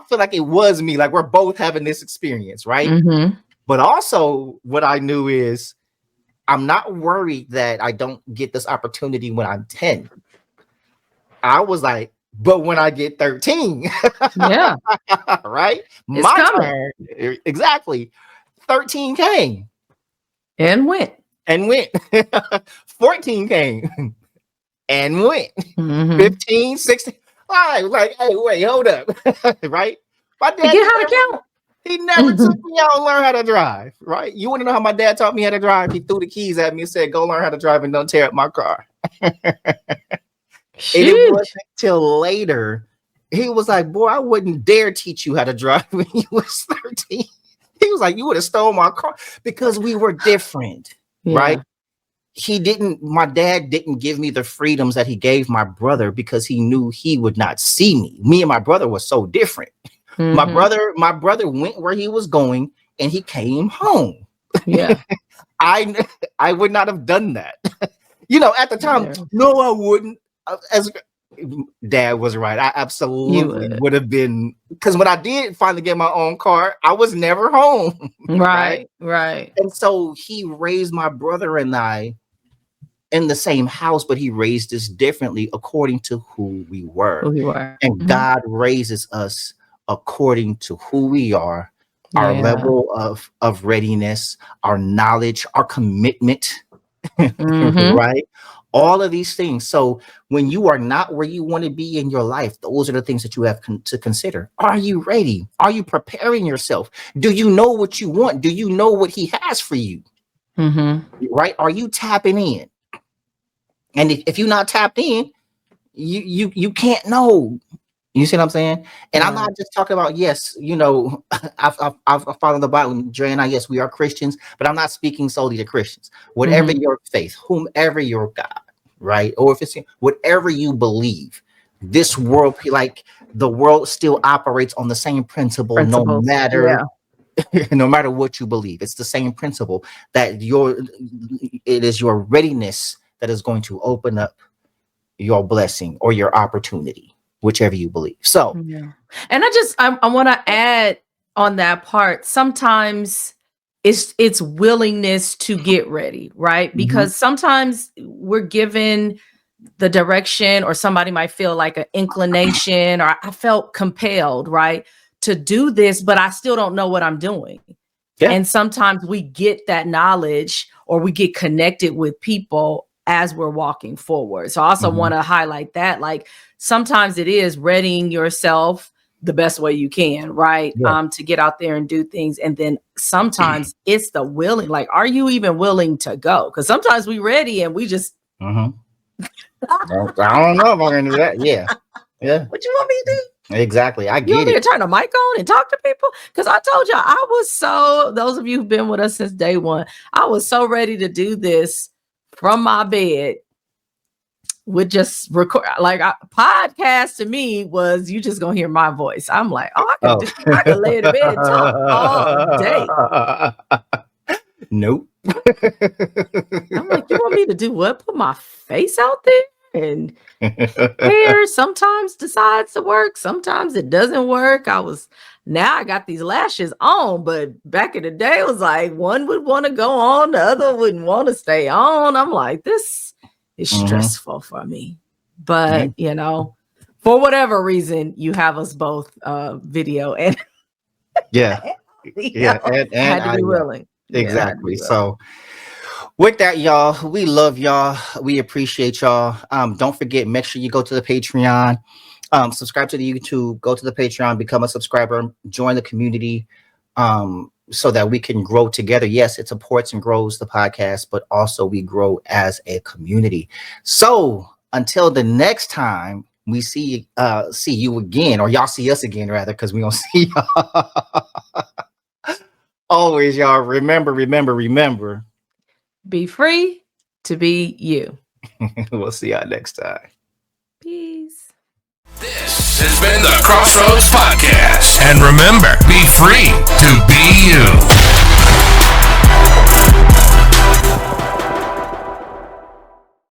feel like it was me. Like we're both having this experience, right? Mm-hmm. But also what I knew is I'm not worried that I don't get this opportunity when I'm 10. I was like, but when I get 13, Yeah. right? It's My coming. turn. Exactly. 13 came And went. 14 came and went. Mm-hmm. 15, 16. I was like, hey, wait, hold up. Right? My dad Forget how to count. He never took me out and learn how to drive, right? You want to know how my dad taught me how to drive? He threw the keys at me and said, go learn how to drive and don't tear up my car. And it wasn't until later, he was like, boy, I wouldn't dare teach you how to drive when you was 13. He was like, you would have stolen my car, because we were different, right? My dad didn't give me the freedoms that he gave my brother because he knew he would not see me. Me and my brother were so different. Mm-hmm. My brother went where he was going and he came home. Yeah. I would not have done that. You know, at the time, Yeah. no, I wouldn't. As Dad was right. I absolutely would have been, because when I did finally get my own car, I was never home. Right. And so he raised my brother and I in the same house, but he raised us differently according to who we were. And God raises us according to who we are, our level of readiness, our knowledge, our commitment, right? All of these things. So when you are not where you want to be in your life, those are the things that you have to consider. Are you ready? Are you preparing yourself? Do you know what you want? Do you know what he has for you? Right? Are you tapping in? And if you're not tapped in, you can't know. You see what I'm saying? And I'm not just talking about, yes, you know, I've followed the Bible. Dre and I, yes, we are Christians, but I'm not speaking solely to Christians. Whatever your faith, whomever your God, right? Or if it's whatever you believe, this world, like the world still operates on the same principle, no matter what you believe. It's the same principle that it is your readiness that is going to open up your blessing or your opportunity, whichever you believe. So, and I want to add on that part. Sometimes it's willingness to get ready, right? Because sometimes we're given the direction, or somebody might feel like an inclination, or I felt compelled, right, to do this, but I still don't know what I'm doing. And sometimes we get that knowledge, or we get connected with people as we're walking forward. So I also want to highlight that, like, sometimes it is readying yourself the best way you can, right? Yeah. To get out there and do things. And then sometimes it's the willing, like, are you even willing to go? Because sometimes we ready and we just I don't know if I'm gonna do that. Yeah. What you want me to do? Exactly. I You get want me to it. turn the mic on and talk to people? Because I told y'all, I was so, those of you who've been with us since day one, I was so ready to do this from my bed with just record. Like, podcast to me was, you just gonna hear my voice. I'm like, I can lay in bed and talk all day. Nope. I'm like, you want me to do what? Put my face out there? And hair sometimes decides to work, sometimes it doesn't work. Now I got these lashes on, but back in the day it was like one would want to go on, the other wouldn't want to stay on. I'm like, this is stressful for me. But you know, for whatever reason, you have us both video and and I had to be willing. Exactly. So with that, y'all, we love y'all. We appreciate y'all. Don't forget, make sure you go to the Patreon, subscribe to the YouTube, go to the Patreon, become a subscriber, join the community, so that we can grow together. Yes, it supports and grows the podcast, but also we grow as a community. So until the next time we see you again, or y'all see us again, rather, because we don't see y'all. Always, y'all, remember. Be free to be you. We'll see y'all next time. Peace. This has been the Crossroads Podcast. And remember, be free to be you.